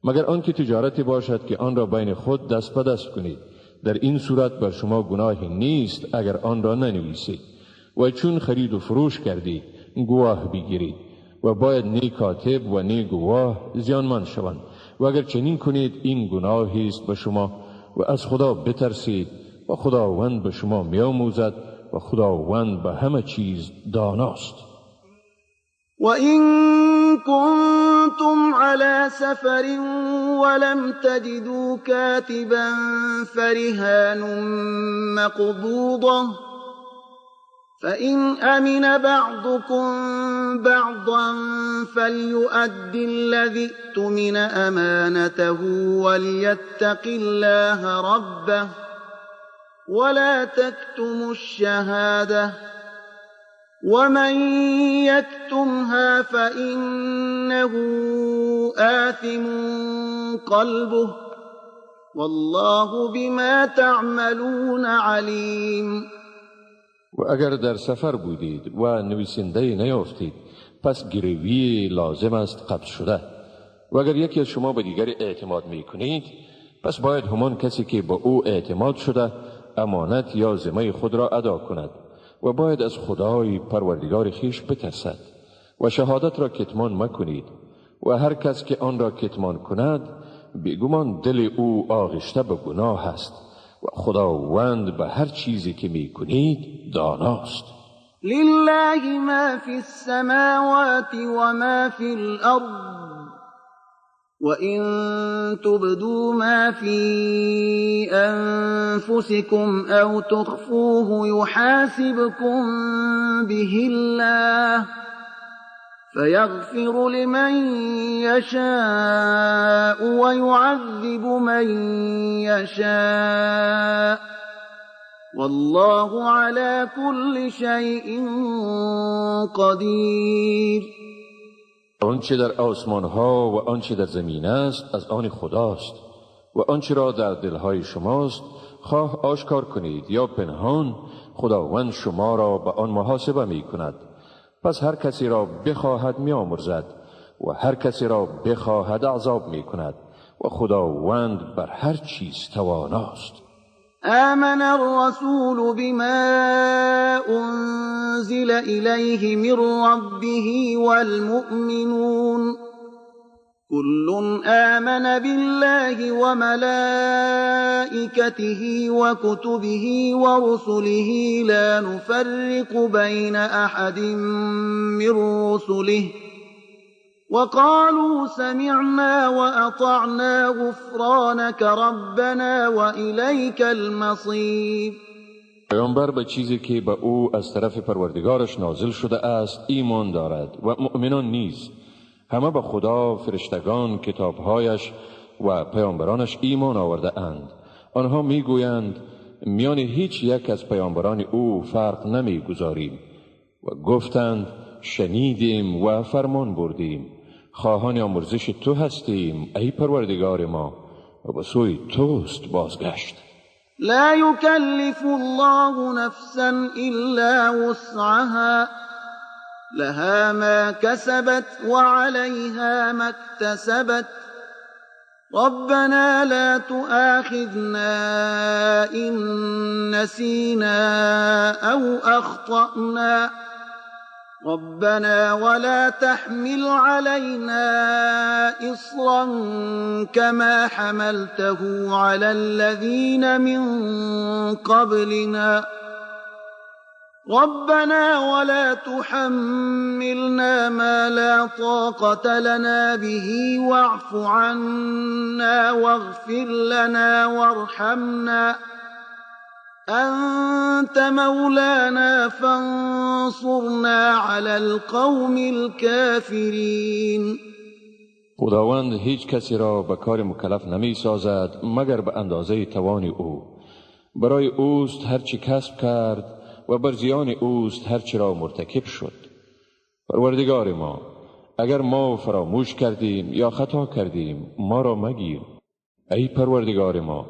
مگر آنکه تجارتی باشد که آن را بین خود دست به دست کنید. در این صورت بر شما گناهی نیست اگر آن را ننویسید. و چون خرید و فروش کردید گواه بگیرید و باید نی کاتب و نی گواه زیانمند شوند و اگر چنین کنید این گناهی است به شما و از خدا بترسید و خداوند به شما می‌آموزد و خداوند به همه چیز داناست. وَإِن كُنتُمْ عَلَى سَفَرٍ وَلَمْ تَجِدُوا كَاتِبًا فَرِهَانٌ مَّقْبُوضَةٌ فَإِنْ أَمِنَ بَعْضُكُم بَعْضًا فَلْيُؤَدِّ الَّذِي اؤْتُمِنَ أَمَانَتَهُ وَلْيَتَّقِ اللَّهَ رَبَّهُ وَلَا تَكْتُمُوا الشَّهَادَةَ وَمَن يَكْتُمْهَا فَإِنَّهُ آثِمٌ قَلْبُهُ وَاللَّهُ بِمَا تَعْمَلُونَ عَلِيمٌ. و اگر در سفر بودید و نویسنده نیافتید پس گروی لازم است قبض شده. و اگر یکی از شما به دیگری اعتماد می کنید پس باید همان کسی که با او اعتماد شده امانت یا ذمه خود را ادا کند و باید از خدای پروردگار خویش بترسد و شهادت را کتمان مکنید و هر کس که آن را کتمان کند بیگمان دل او آغشته به گناه است و خداوند به هر چیزی که می کنید داناست. لله ما فی السماوات و ما فی الارض وَإِن تُبْدُوا مَا فِي أَنفُسِكُمْ أَوْ تُخْفُوهُ يُحَاسِبْكُم بِهِ اللَّهُ فَيَغْفِرُ لِمَن يَشَاءُ وَيُعَذِّبُ مَن يَشَاءُ وَاللَّهُ عَلَى كُلِّ شَيْءٍ قَدِيرٌ. آنچه در آسمان ها و آنچه در زمین است از آن خداست و آنچه را در دلهای شماست خواه آشکار کنید یا پنهان خداوند شما را به آن محاسبه می کند. پس هر کسی را بخواهد می آمرزد و هر کسی را بخواهد عذاب می کند و خداوند بر هر چیز تواناست. آمن الرسول بما أنزل إليه من ربه والمؤمنون كل آمن بالله وملائكته وكتبه ورسله لا نفرق بين أحد من رسله وقالوا سمعنا وأطعنا غفرانك ربنا وإليك المصير. پیامبر به چیزی که به او از طرف پروردگارش نازل شده است ایمان دارد و مؤمنان نیز همه به خدا، فرشتگان، کتابهایش و پیامبرانش ایمان آورده اند. آنها میگویند میان هیچ یک از پیامبران او فرق نمیگذاریم و گفتند شنیدیم و فرمان بردیم. خواهان آمرزش تو هستیم ای پروردگار ما و به سوی توست بازگشت. لا يكلف الله نفسا إلا وسعها لها ما كسبت وعليها ما اكتسبت ربنا لا تؤاخذنا إن نسينا أو أخطأنا ربنا ولا تحمل علينا إصرا كما حملته على الذين من قبلنا ربنا ولا تحملنا ما لا طاقة لنا به واعف عنا واغفر لنا وارحمنا أنت مولانا فانصرنا على القوم الكافرين. خداوند هیچ کسی را به کار مکلف نمی سازد مگر به اندازه توان او. برای اوست هرچی کسب کرد و بر زیان اوست هرچی را مرتکب شد. پروردگار ما اگر ما فراموش کردیم یا خطا کردیم ما را مگیر. ای پروردگار ما،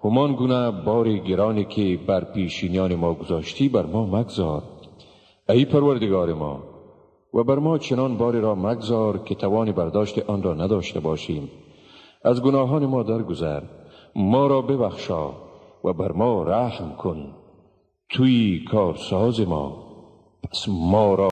همان گونه بار گرانی که بر پیشینیان ما گذاشتی بر ما مگذار. ای پروردگار ما، و بر ما چنان باری را مگذار که توان برداشت آن را نداشته باشیم. از گناهان ما درگذر، ما را ببخشا و بر ما رحم کن. توی کارساز ما، پس ما را